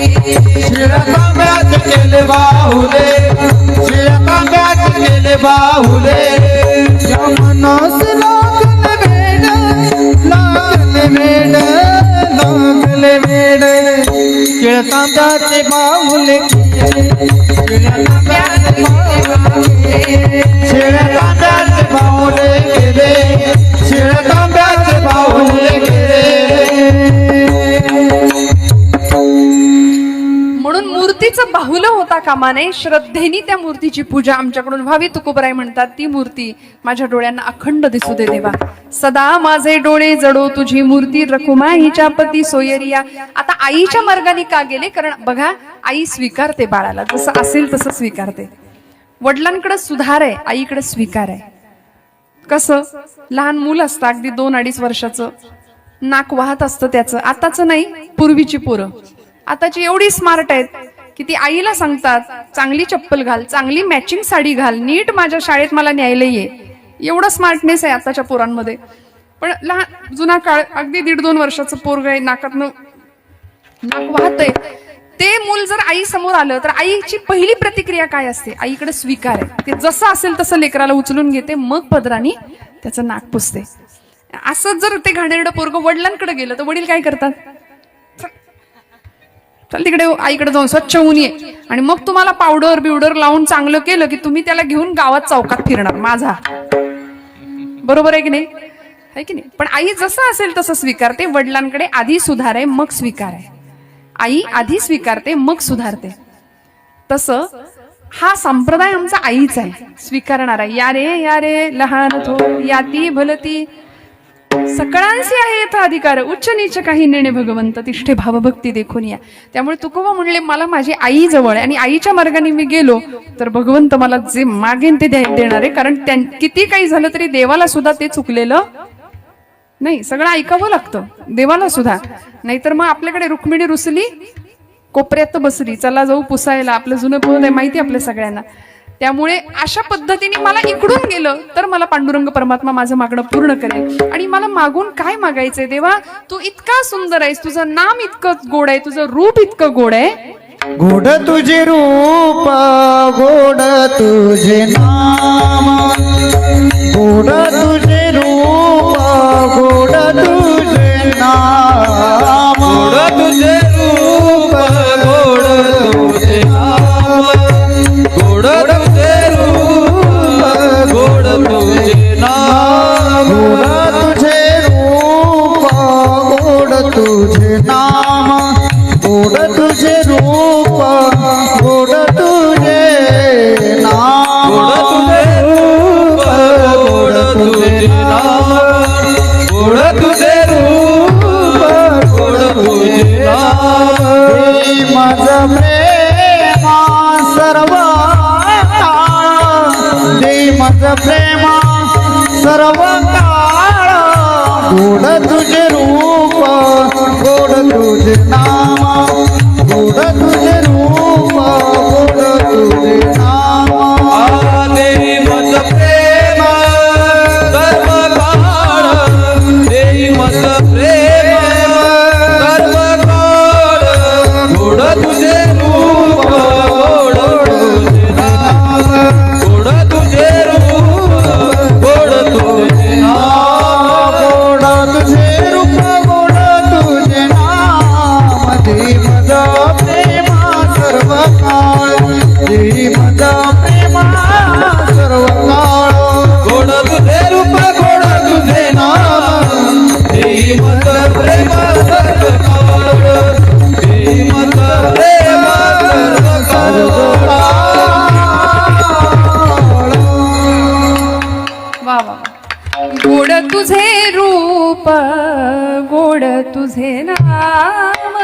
शिळा तांब्याचे केले बाहुले, शिळा तांब्याचे केले बाहुले. या मनास लागले वेड, लागले वेड, लागले वेड. शिळा तांब्याचे बाहुले, शिळा तांब्याचे बाहुले, शिळा तांब्याचे बाहुले केले, शिळा तांब्याचे बाहुले केले. म्हणून मूर्तीचं बाहुलं होता कामा नये. श्रद्धेने त्या मूर्तीची पूजा आमच्याकडून व्हावी. तुकोबराय म्हणतात, ती मूर्ती माझ्या डोळ्यांना अखंड दिसू दे देवा. सदा माझे डोळे जडो तुझी मूर्ती, रखुमाईच्या पती सोयरिया. आता आईच्या मार्गाने का गेले? कारण बघा, आई स्वीकारते बाळाला, जसं असेल तसं स्वीकारते. वडिलांकडे सुधार आहे, आईकडे स्वीकार आहे. कसं? लहान मूल असतं अगदी 2-2.5 वर्षाचं, नाक वाहत असतं त्याचं. आताचं नाही, पूर्वीची पोरं आताची एवढी स्मार्ट आहेत की ती आईला सांगतात, चांगली चप्पल घाल, चांगली मॅचिंग साडी घाल, नीट माझ्या शाळेत मला न्यायला ये. एवढं स्मार्टनेस आहे आताच्या पोरांमध्ये. पण लहान जुना काळ, अगदी 1.5-2 वर्षाचं पोरग आहे, नाकातनं नाक वाहतंय, ते मूल जर आई समोर आलं तर आईची पहिली प्रतिक्रिया काय असते? आईकडे स्वीकार आहे, ते जसं असेल तसं लेकराला उचलून घेते, मग पदराने त्याचं नाक पुसते. असं जर ते घाणेरडं पोरगं वडिलांकडे गेलं तर वडील काय करतात? चल तिकडे आईकडे जाऊन स्वच्छ होऊन ये, आणि मग तुम्हाला पावडर बिवडर लावून चांगलं केलं की तुम्ही त्याला घेऊन गावात चौकात फिरणार माझा. बरोबर आहे की नाही? आहे की नाही? पण आई जसं असेल तसं स्वीकारते. वडिलांकडे आधी सुधार आहे, मग स्वीकार आहे. आई आधी स्वीकारते, मग सुधारते. तसं हा संप्रदाय आमचा आईच आहे, स्वीकारणारा. या रे लहान थोर याती भलती सकळांसी आहे यथा अधिकार, उच्च नीच काही नेणे भगवंत तिष्ठे भावभक्ती देखून या. त्यामुळे तुकोबा म्हणले, मला माझी आई जवळ आहे आणि आईच्या मार्गाने मी गेलो तर भगवंत मला जे मागेन ते देणार आहे. कारण किती काही झालं तरी देवाला सुद्धा ते चुकलेलं नाही. सगळं ऐकावं लागतं देवाला सुद्धा. नाहीतर मग आपल्याकडे रुक्मिणी रुसली कोपऱ्यात बसली, चला जाऊ पुसायला, आपलं जुनं पोहत आहे माहिती आपल्या सगळ्यांना. त्यामुळे अशा पद्धतीने मला इकडून गेलं तर मला पांडुरंग परमात्मा माझं मागणं पूर्ण करेल. आणि मला मागून काय मागायचंय? देवा तू इतका सुंदर आहेस, तुझं नाम इतकं गोड आहे, तुझं रूप इतकं गोड आहे. गोड तुझे रूप गोड तुझे नाम, गोड तुझे रूप गोड तुझे नाम, गोड तुझे रूप गोड तुझे नाम, गोड तुझे रूप गोड तुझे नाम, गोड तुझे रूप गोड तुझे नाम, गोड तुझे रूप गोड तुझे नाम, गोड तुझे रूप गोड तुझे नाम, गोड तुझे रूप गोड तुझे नाम. देई माझं प्रेमा सर्व काळ, देई माझं प्रेमा सर्व काळ, गोड तुझे रूप गोड तुझे नाम, गोड तुझे रूप गोड तुझे नाम. देई मज प्रेम सर्व काळ, देई मज प्रेम सर्व काळ, गोड तुझे रूप गोड तुझे नाम, गोड तुझे रूप गोड तुझे नाम, गोड तुझे रूप गोड तुझे नाम. देई माझं प्रेमा सर्व काळ, देई माझं प्रेमा सर्व काळ, गोड तुझे रूप गोड तुझे नाम, देई मज प्रेम सर्व काळ, देई मज प्रेम सर्व काळ. वा वा. गोड तुझे रूप गोड तुझे नाम,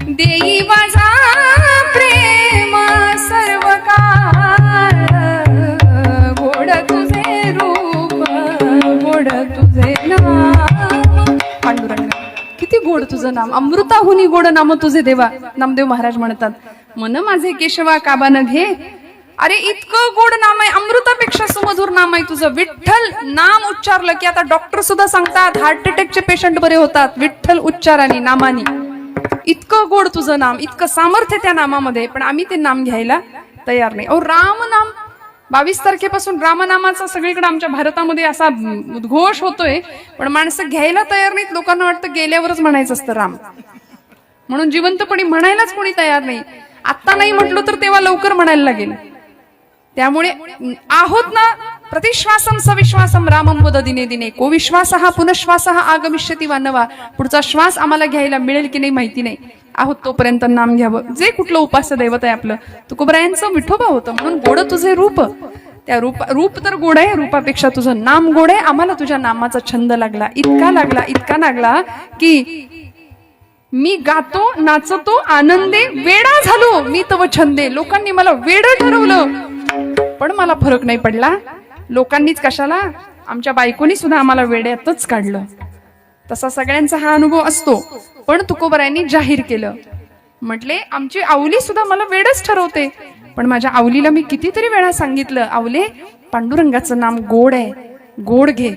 देई माझा प्रेम सर्व काळ, गोड तुझे रूप गोड तुझे नाम. पांडुरंग किती गोड तुझं नाम, अमृताहुनी गोड नाम तुझे देवा. नामदेव महाराज म्हणतात, मन माझे केशवा काबान घे. अरे इतकं गोड नाम आहे, अमृतापेक्षा सुमधुर नाम आहे तुझं. विठ्ठल नाम उच्चारलं की आता डॉक्टर सुद्धा सांगतात हार्ट अटॅकचे पेशंट बरे होतात विठ्ठल उच्चाराने, नामानी. इतकं गोड तुझं नाम, इतकं सामर्थ्य त्या नामामध्ये, पण आम्ही ते नाम घ्यायला तयार नाही. अहो राम नाम 22 तारखेपासून रामनामाचा सगळीकडे आमच्या भारतामध्ये असा उद्घोष होतोय, पण माणसं घ्यायला तयार नाहीत. लोकांना वाटतं गेल्यावरच म्हणायचं असतं राम, म्हणून जिवंतपणी म्हणायलाच कोणी तयार नाही. आता नाही म्हटलं तर तेव्हा लवकर म्हणायला लागेल. त्यामुळे आहोत ना, प्रतिश्वासम सविश्वासम रामम वद दिने दिने, को विश्वासः पुनश्वासः आगमिष्यति वा नवा. पुढचा श्वास आम्हाला घ्यायला मिळेल की नाही माहिती नाही. आहोत तोपर्यंत नाम घ्यावं. जे कुठलं उपास्य दैवत आहे आपलं, तुकोबरायांचं विठोबा होतं, म्हणून गोड तुझे रूप. त्या रूप तर गोड आहे, रूपापेक्षा तुझं नाम गोड आहे. आम्हाला तुझ्या नामाचा छंद लागला, इतका लागला की मी गातो नाचतो आनंदे, वेडा झालो मी तव छंदे. लोकांनी मला वेड ठरवलं, पण मला फरक नाही पडला. लोकांनीच कशाला, आमच्या बायकोनी सुद्धा आम्हाला वेड्यातच काढलं. तसा सगळ्यांचा हा अनुभव असतो. पण तुकोबरायांनी जाहीर केलं, म्हटले आमची आवली सुद्धा मला वेडच ठरवते, पण माझ्या आवलीला मी कितीतरी वेळा सांगितलं, आवले पांडुरंगाचं नाम गोड आहे, गोड घे.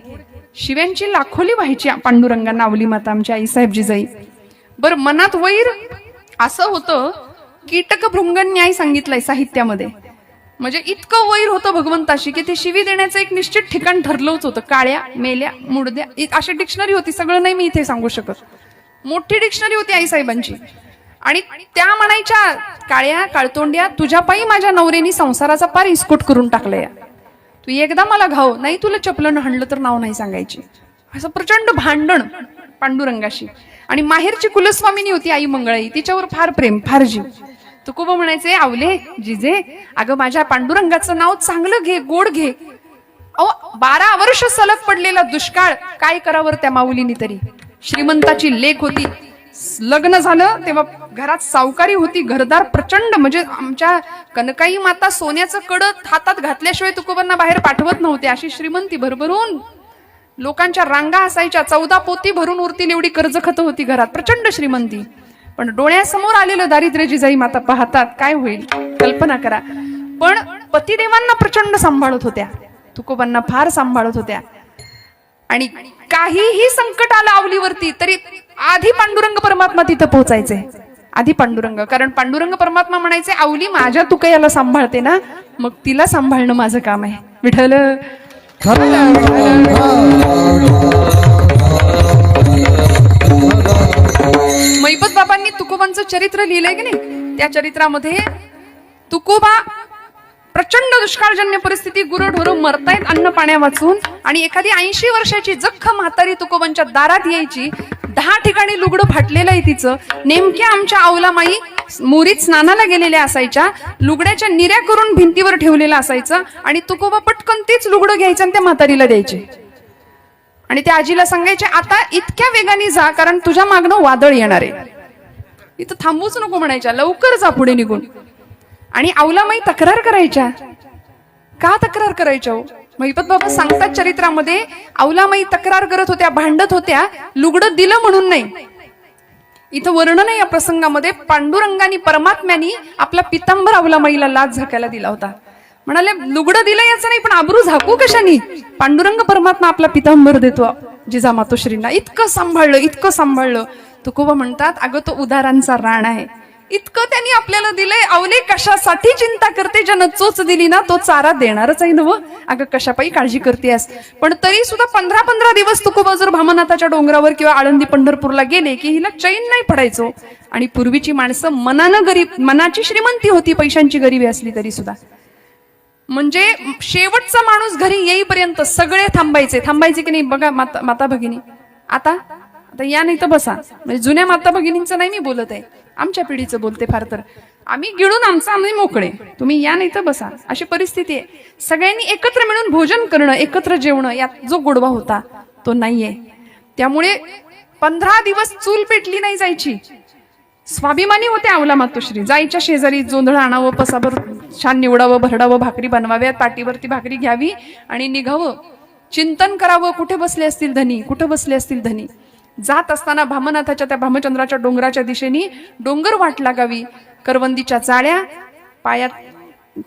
शिव्यांची लाखोली व्हायची पांडुरंगांना आवली माता आमच्या आईसाहेब जिजाई. बर मनात वैर असं होतं, कीटक भृंग न्याय सांगितलंय साहित्यामध्ये. म्हणजे इतकं वैर होतं भगवंताशी की ते शिवी देण्याचं एक निश्चित ठिकाण ठरलंच होतं. काळ्या, मेल्या, मुडद्या अशी डिक्शनरी होती. सगळं नाही मी इथे सांगू शकत. मोठी डिक्शनरी होती आईसाहेबांची. आणि त्या म्हणायच्या, काळ्या काळतोंड्या, तुझ्या पायी माझ्या नवऱ्यानी संसाराचा पार इस्कोट करून टाकलाय. तू एकदा मला घाव, नाही तुला चपलन हाणलं तर नाव नाही सांगायची. असं प्रचंड भांडण पांडुरंगाशी. आणि माहेरची कुलस्वामिनी होती आई मंगळाई, तिच्यावर फार प्रेम, फार जीव. तुकोबा म्हणायचे, आवले जिजे, अगं माझ्या पांडुरंगाचं नाव चांगलं घे, गोड घे. अहो 12 वर्ष सलग पडलेला दुष्काळ, काय करावर त्या माऊलीनी तरी. श्रीमंताची लेक होती, लग्न झालं तेव्हा घरात सावकारी होती, घरदार प्रचंड. म्हणजे आमच्या कनकाई माता सोन्याचं कडं हातात घातल्याशिवाय तुकोबांना बाहेर पाठवत नव्हते. अशी श्रीमंती, भरभरून लोकांच्या रांगा असायच्या. 14 पोती भरून उरतील एवढी कर्ज खत होती घरात, प्रचंड श्रीमंती. पण डोळ्यासमोर आलेलं दारिद्र्य जिजाई माता पाहतात, काय होईल कल्पना करा. पण पतिदेवांना प्रचंड सांभाळत होत्या, तुकोबांना फार सांभाळत होत्या. आणि काहीही संकट आलं आवलीवरती तरी आधी पांडुरंग परमात्मा तिथं पोहोचायचे. आधी पांडुरंग. कारण पांडुरंग परमात्मा म्हणायचे, आवली माझ्या तुकयाला सांभाळते ना, मग तिला सांभाळणं माझं काम आहे. विठ्ठल मैपत बाबांनी तुकोबांचं चरित्र लिहिलंय की नाही. त्या चरित्रामध्ये तुकोबा प्रचंड दुष्काळजन्य परिस्थिती, गुरंढोरं मरतायत अन्न पाण्या वाचून. आणि एखादी 80 वर्षाची जख्ख म्हातारी तुकोबांच्या दारात यायची. 10 ठिकाणी लुगडं फाटलेलं आहे तिचं. नेमक्या आमच्या औलामाई मोरीत स्नानाला गेलेल्या असायच्या. लुगड्याच्या निऱ्या करून भिंतीवर ठेवलेलं असायचं. आणि तुकोबा पटकन तीच लुगडं घ्यायचं आणि त्या म्हातारीला द्यायचे. आणि त्या आजीला सांगायचे, आता इतक्या वेगाने जा, कारण तुझ्या मागणं वादळ येणार आहे. इथं थांबूच नको म्हणायच्या, लवकर जा पुढे निघून. आणि औलामाई तक्रार करायच्या. का तक्रार करायच्या हो? महिपत बाबा सांगतात चरित्रामध्ये, औलामाई तक्रार करत होत्या, भांडत होत्या, लुगडं दिलं म्हणून नाही. इथं वर्णन आहे या प्रसंगामध्ये. पांडुरंगानी, परमात्म्यानी आपला पितांबर औलामाईला लाज झाकायला दिला होता. म्हणाले, लुगडं दिलं याचं नाही, पण आबरू झाकू कशानी? पांडुरंग परमात्मा आपला पितांबर देतो जिजा मातोश्रींना. इतकं सांभाळलं, इतकं सांभाळलं. तुकोबा म्हणतात, अगं तो उदारांचा राण आहे, इतकं त्यांनी आपल्याला दिलंय. अवले कशासाठी चिंता करते, ज्यानं चोच दिली ना तो चारा देणारच आहे नव. अगं कशापायी काळजी करतेस. पण तरी सुद्धा 15-15 दिवस तुकोबा जर भामनाथाच्या डोंगरावर किंवा आळंदी पंढरपूरला गेले की हिला चैन नाही पडायचो. आणि पूर्वीची माणसं मनानं गरीब, मनाची श्रीमंती होती, पैशांची गरिबी असली तरी सुद्धा. म्हणजे शेवटचा माणूस घरी येईपर्यंत सगळे थांबायचे की नाही. बघा माता भगिनी, आता या नाही तर बसा. म्हणजे जुन्या माता भगिनींचं नाही मी बोलत आहे, आमच्या पिढीचं बोलते. फार तर आम्ही गिळून आम्ही मोकळे, तुम्ही या नाही तर बसा, अशी परिस्थिती आहे. सगळ्यांनी एकत्र मिळून भोजन करणं, एकत्र जेवणं, यात जो गोडवा होता तो नाहीये. त्यामुळे 15 दिवस चूल पेटली नाही जायची. स्वाभिमानी होते औला मातोश्री. जायच्या शेजारी जोंधळ आणावं, पसाभर छान निवडावं, भरडावं, भाकरी बनवाव्यात, पाठीवरती भाकरी घ्यावी आणि निघावं. चिंतन करावं, कुठे बसले असतील धनी, कुठे बसले असतील धनी. जात असताना भामनाथाच्या त्या भामचंद्राच्या डोंगराच्या दिशेने डोंगर वाट लागावी. करवंदीच्या चाळ्या, पायात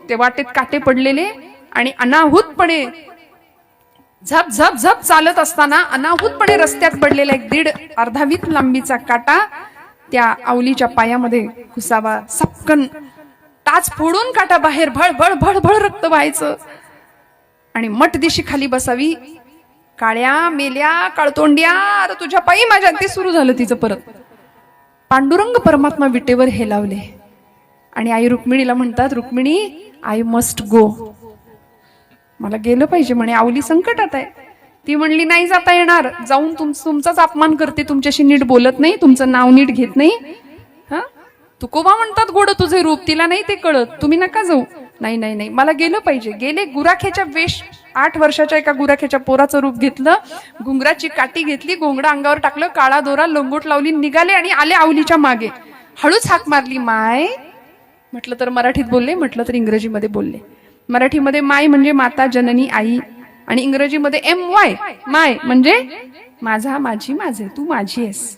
ते वाटेत काटे पडलेले, आणि अनाहूतपणे झप झप झप चालत असताना अनाहूतपणे रस्त्यात पडलेला एक 1.5 लांबीचा काटा त्या आवलीच्या पायामध्ये घुसावा. सपकन टाच फोडून काटा बाहेर, भळ भळ भळ भळ रक्त व्हायचं. आणि मठ दिशी खाली बसावी. काळ्या, मेल्या, काळतोंड्या, तुझ्या पायी माझ्या, ते सुरू झालं तिचं परत. पांडुरंग परमात्मा विटेवर हेलावले आणि आई रुक्मिणीला म्हणतात, रुक्मिणी आय मस्ट गो, मला गेलं पाहिजे म्हणे, आवली संकटात आहे. ती म्हणली, नाही जाता येणार, जाऊन तुमचाच अपमान करते, तुमच्याशी नीट बोलत नाही, तुमचं नाव नीट घेत नाही. हा, तुकोबा म्हणतात गोड तुझे रूप, तिला नाही ते कळत, तुम्ही नका जाऊ. नाही नाही नाही, मला गेलं पाहिजे. गेले, गुराख्याच्या वेश, 8 वर्षाच्या एका गुराख्याच्या पोराचं रूप घेतलं, घुंगराची काठी घेतली, घोंगडा अंगावर टाकलं, काळा दोरा लंगोट लावली, निघाले आणि आले आवलीच्या मागे. हळूच हाक मारली, माय. म्हटलं तर मराठीत बोलले, म्हटलं तर इंग्रजीमध्ये बोलले. मराठीमध्ये माय म्हणजे माता, जननी, आई, आणि इंग्रजीमध्ये MY, माय म्हणजे माझा, माझी, माझे, तू माझी आहेस.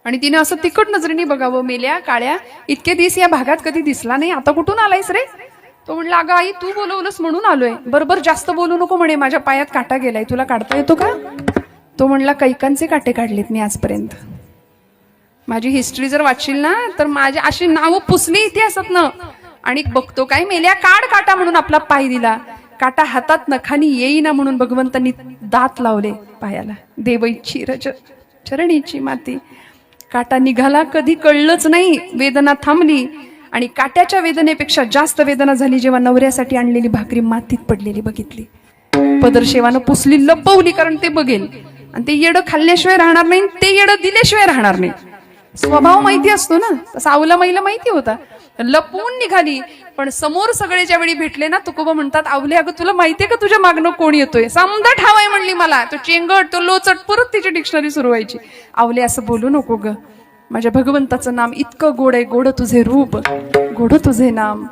आणि तिने असं तिखट नजरेने बघावं. मेल्या, काळ्या, इतके दिवस या भागात कधी दिसला नाही, आता कुठून आलायस रे? तो म्हणला, अगं आई तू बोलवलंस म्हणून आलोय. बरोबर जास्त बोलू नको म्हणे, माझ्या पायात काटा गेलाय, तुला काढता येतो का? तो म्हणला, कैकांचे काटे काढलेत मी आजपर्यंत. माझी हिस्ट्री जर वाचशील ना तर माझी अशी नावं पुसली इतिहासात ना. आणि बघतो काय मेल्या काढ काटा म्हणून आपला पाय दिला, काटा हातात नखानी येईना म्हणून भगवंतांनी दात लावले पायाला. देवईची रज चरणीची माती, काटा निघाला कधी कळलंच नाही, वेदना थांबली. आणि काट्याच्या वेदनेपेक्षा जास्त वेदना झाली जेव्हा नवऱ्यासाठी आणलेली भाकरी मातीत पडलेली बघितली. पदरशेवानं पुसली, लपवली, कारण ते बघेल आणि ते येडं खाल्ल्याशिवाय राहणार नाही, ते येडं दिल्याशिवाय राहणार नाही. स्वभाव माहिती असतो ना, तसा आवला महिला माहिती होता, लपवून निघाली. पण समोर सगळे ज्यावेळी भेटले ना, तुकोबा म्हणतात आवले अगं तुला माहितीये का तुझ्या मागणं कोण येतोय, समजा ठावाय म्हणली मला, तो चेंगट तो लोचट, परत तिची डिक्शनरी सुरू व्हायची. आवले असं बोलू नको ग, माझ्या भगवंताचं नाम इतकं गोड आहे, गोड तुझे रूप, गोड तुझे नाम.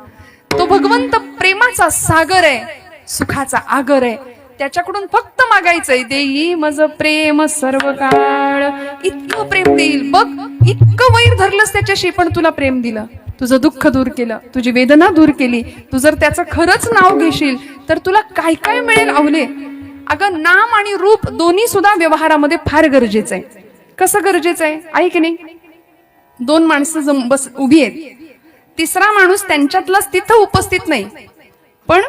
तो भगवंत प्रेमाचा सागर आहे, सुखाचा आगर आहे, त्याच्याकडून फक्त मागायचंय, देई मज प्रेम सर्व काळ, इतकं प्रेम देईल. बघ इतकं वैर धरलंस त्याच्याशी, पण तुला प्रेम दिलं, तुझं दुःख दूर केलं, तुझी वेदना दूर केली. तू जर त्याचं खरंच नाव घेशील तर तुला काय काय मिळेल आवले. अगं नाम आणि रूप दोन्ही सुद्धा व्यवहारामध्ये फार गरजेचं आहे. कसं गरजेचं आहे आहे की नाही. दोन माणसं बस उभी आहेत, तिसरा माणूस त्यांच्यातलाच तिथं उपस्थित नाही, पण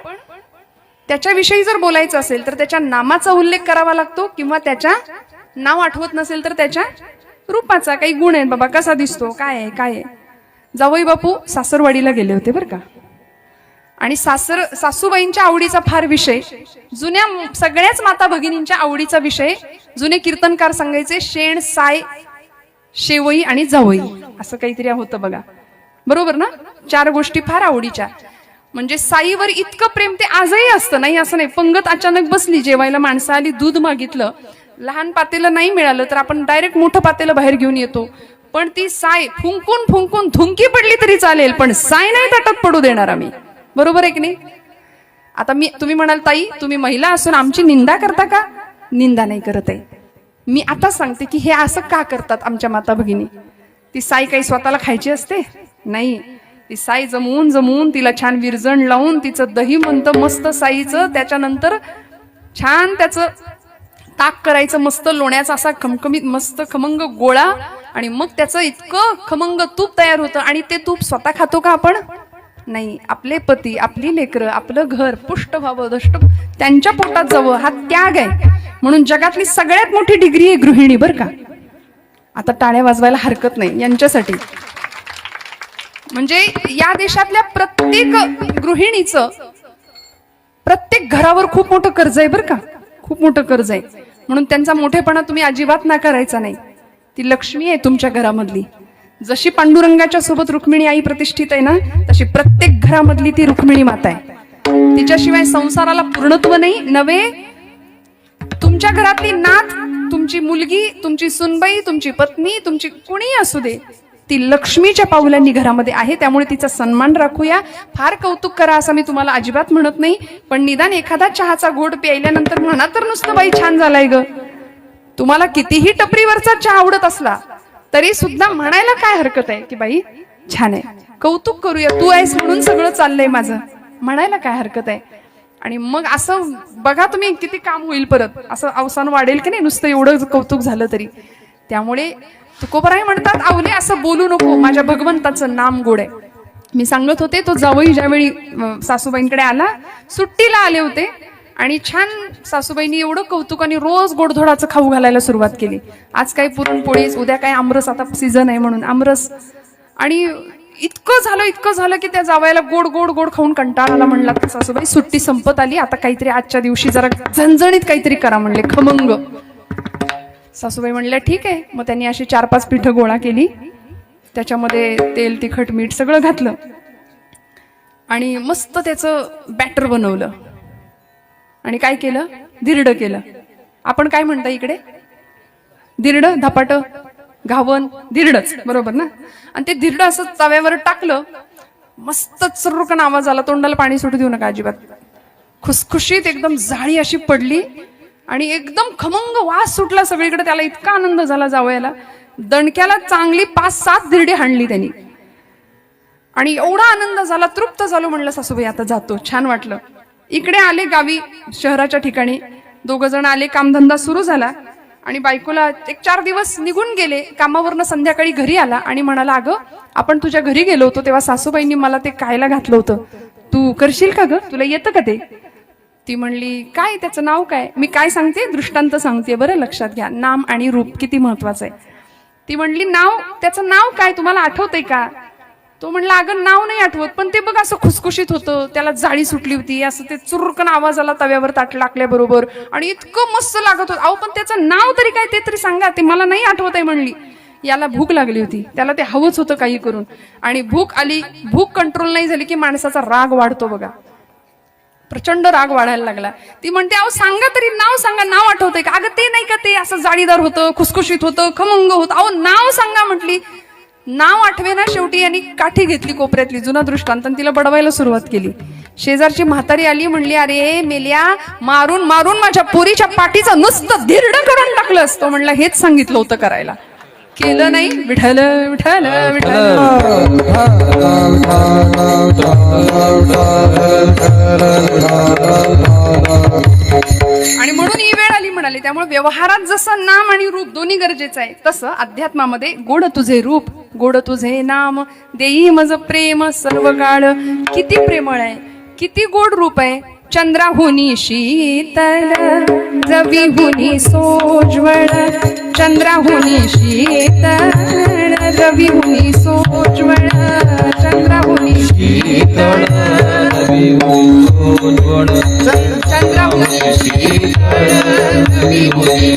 त्याच्याविषयी जर बोलायचं असेल तर त्याच्या नामाचा उल्लेख करावा लागतो, किंवा त्याच्या नाव आठवत नसेल तर त्याच्या रूपाचा. काही गुण आहेत बाबा, कसा दिसतो, काय आहे काय आहे. जावई बापू सासरवाडीला गेले होते बरं का, आणि सासूबाईंच्या आवडीचा फार विषय, जुन्या सगळ्याच माता भगिनींच्या आवडीचा विषय, जुने कीर्तनकार सांगायचे, शेण साय शेवई आणि जावई, असं काहीतरी होतं बघा, बरोबर ना. 4 गोष्टी फार आवडीच्या. म्हणजे साईवर इतकं प्रेम ते आजही असतं, नाही असं नाही. पंगत अचानक बसली, जेवायला माणसं आली, दूध मागितलं, लहान पातेलं नाही मिळालं तर आपण डायरेक्ट मोठं पातेलं बाहेर घेऊन येतो, पण ती साय फुंकून फुंकून धुंकी पडली तरी चालेल, पण साय नाही ताटात पडू देणार आम्ही, बरोबर आहे की नाही. आता तुम्ही म्हणाल ताई तुम्ही महिला असून आमची निंदा करता का. निंदा नाही करत आहे मी, आता सांगते की हे असं का करतात आमच्या माता भगिनी. ती साय काही स्वतःला खायची असते नाही, ती साई जमवून जमवून तिला छान विरजण लावून तिचं दही म्हणतं मस्त साईचं, त्याच्यानंतर छान त्याचं ताक करायचं मस्त लोण्याचा असा खमखमीत मस्त खमंग गोळा, आणि मग त्याचं इतकं खमंग तूप तयार होतं. आणि ते तूप स्वतः खातो का आपण. नाही, आपले पती आपली लेकरं आपलं घर पुष्ट व्हावं दष्ट त्यांच्या पोटात जावं, हा त्याग आहे. म्हणून जगातली सगळ्यात मोठी डिग्री आहे गृहिणी बरं का. आता टाळ्या वाजवायला हरकत नाही यांच्यासाठी. म्हणजे या देशातल्या प्रत्येक गृहिणीचं प्रत्येक घरावर खूप मोठं कर्ज आहे बरं का, खूप मोठं कर्ज आहे. म्हणून त्यांचा मोठेपणा तुम्ही अजिबात नाकारायचा नाही. ती लक्ष्मी आहे तुमच्या घरामधली. जशी पांडुरंगाच्या सोबत रुक्मिणी आई प्रतिष्ठित आहे ना, तशी प्रत्येक घरामधली ती रुक्मिणी माता आहे. तिच्याशिवाय संसाराला पूर्णत्व नाही. नवे तुमच्या घरातली नात, तुमची मुलगी, तुमची सुनबाई, तुमची पत्नी, तुमची कुणी असू दे, ती लक्ष्मीच्या पावलांनी घरामध्ये आहे. त्यामुळे तिचा सन्मान राखूया. फार कौतुक करा असं मी तुम्हाला अजिबात म्हणत नाही, पण निदान एखादा चहाचा घोट प्यायल्यानंतर म्हणा तर नुसतं बाई छान झालाय ग. तुम्हाला कितीही टपरीवरचा चहा आवडत असला तरी सुद्धा म्हणायला काय हरकत आहे की बाई छान आहे, कौतुक करूया, तू आहेस म्हणून सगळं चाललंय माझं, म्हणायला काय हरकत आहे. आणि मग असं बघा तुम्ही किती काम होईल, परत असं अवसान वाढेल की नाही नुसतं एवढं कौतुक झालं तरी. त्यामुळे तुकोबराय म्हणतात आवले असं बोलू नको, माझ्या भगवंताचं नाम गोड आहे. मी सांगत होते तो जावई ज्यावेळी सासूबाईंकडे आला, सुट्टीला आले होते, आणि छान सासूबाईंनी एवढं कौतुकाने रोज गोडधोडाचं खाऊ घालायला सुरुवात केली. आज काय पुरणपोळी, उद्या काय आमरस, आता सीझन आहे म्हणून आमरस. आणि इतकं झालं की त्या जावयाला गोड गोड गोड खाऊन कंटाळा आला. म्हणला सासूबाई सुट्टी संपत आली, आता काहीतरी आजच्या दिवशी जरा झणझणीत काहीतरी करा म्हणले, खमंग. सासूबाई म्हणल्या ठीक आहे. मग त्यांनी अशी 4-5 पिठं गोळा केली, त्याच्यामध्ये तेल तिखट मीठ सगळं घातलं, आणि मस्त त्याचं बॅटर बनवलं. आणि काय केलं, धिरडं केलं. आपण काय म्हणता इकडे, धिरडं, धपाट, घावन, धिरडच बरोबर ना. आणि ते धिरडं असं तव्यावर टाकलं, मस्त चुर्रकन आवाज आला. तोंडाला पाणी सुटू देऊ नका अजिबात. खुसखुशीत एकदम जाळी अशी पडली आणि एकदम खमंग वास सुटला सगळीकडे. त्याला इतका आनंद झाला जावयाला. दणक्याला चांगली 5-7 धिरडी हाणली त्यांनी, आणि एवढा आनंद झाला, तृप्त झालो. म्हणलं सासूबाई आता जातो, छान वाटलं. इकडे आले गावी, शहराच्या ठिकाणी 2 जण आले, कामधंदा सुरू झाला. आणि बायकोला 1-4 दिवस निघून गेले. कामावरनं संध्याकाळी घरी आला आणि म्हणाला, अगं आपण तुझ्या घरी गेलो होतो तेव्हा सासूबाईंनी मला ते खायला घातलं होतं, तू करशील का ग, तुला येतं का ते? ती म्हणली, काय त्याचं नाव काय? मी काय सांगते, दृष्टांत सांगते बरं, लक्षात घ्या, नाम आणि रूप किती महत्वाचं आहे. ती म्हणली, नाव, त्याचं नाव काय, तुम्हाला आठवतंय का? तो म्हणला, अगं नाव नाही आठवत, पण ते बघ असं खुसखुशीत होतं, त्याला जाळी सुटली होती, असं ते चुरकन आवाज आला तव्यावर ताट टाकल्याबरोबर आणि इतकं मस्त लागत होतं. अहो पण त्याचं नाव तरी काय ते तरी सांगा. ते मला नाही आठवत आहे म्हणली. याला भूक लागली होती, त्याला ते हवंच होतं काही करून, आणि भूक आली, भूक कंट्रोल नाही झाली की माणसाचा राग वाढतो बघा, प्रचंड राग वाढायला लागला. ती म्हणते, अहो सांगा तरी, नाव सांगा, नाव आठवतंय का? अगं ते नाही का, ते असं जाळीदार होतं, खुसखुशीत होतं, खमंग होतं, अहो नाव सांगा म्हटली. नाव आठवे ना शेवटी, यांनी काठी घेतली कोपऱ्यातली, जुना दृष्टांत, आणि तिला बडवायला सुरुवात केली. शेजारची म्हातारी आली, म्हणली, अरे मेल्या, मारून मारून माझ्या पोरीच्या पाठीचं नुसतं धिरड करून टाकलंस. तो म्हणला, हेच सांगितलं होतं करायला, केलं नाही. विठ्ठल विठ्ठल विठ्ठल. आणि म्हणून ही वेळ आली म्हणाले. त्यामुळे व्यवहारात जसं नाम आणि रूप दोन्ही गरजेचं आहे, तसं अध्यात्मामध्ये गोड तुझे रूप, गोड तुझे नाम, देई मज प्रेम सर्व काळ. किती प्रेमळ आहे, किती गोड रूप आहे. चंद्राहुनी शीतल, रविहुनी सोज्वळ, चंद्राहुनी शीतल, रविहुनी सोज्वळ, चंद्राहुनी शीतल, रविहुनी सोज्वळ, चंद्राहुनी शीतल, रविहुनी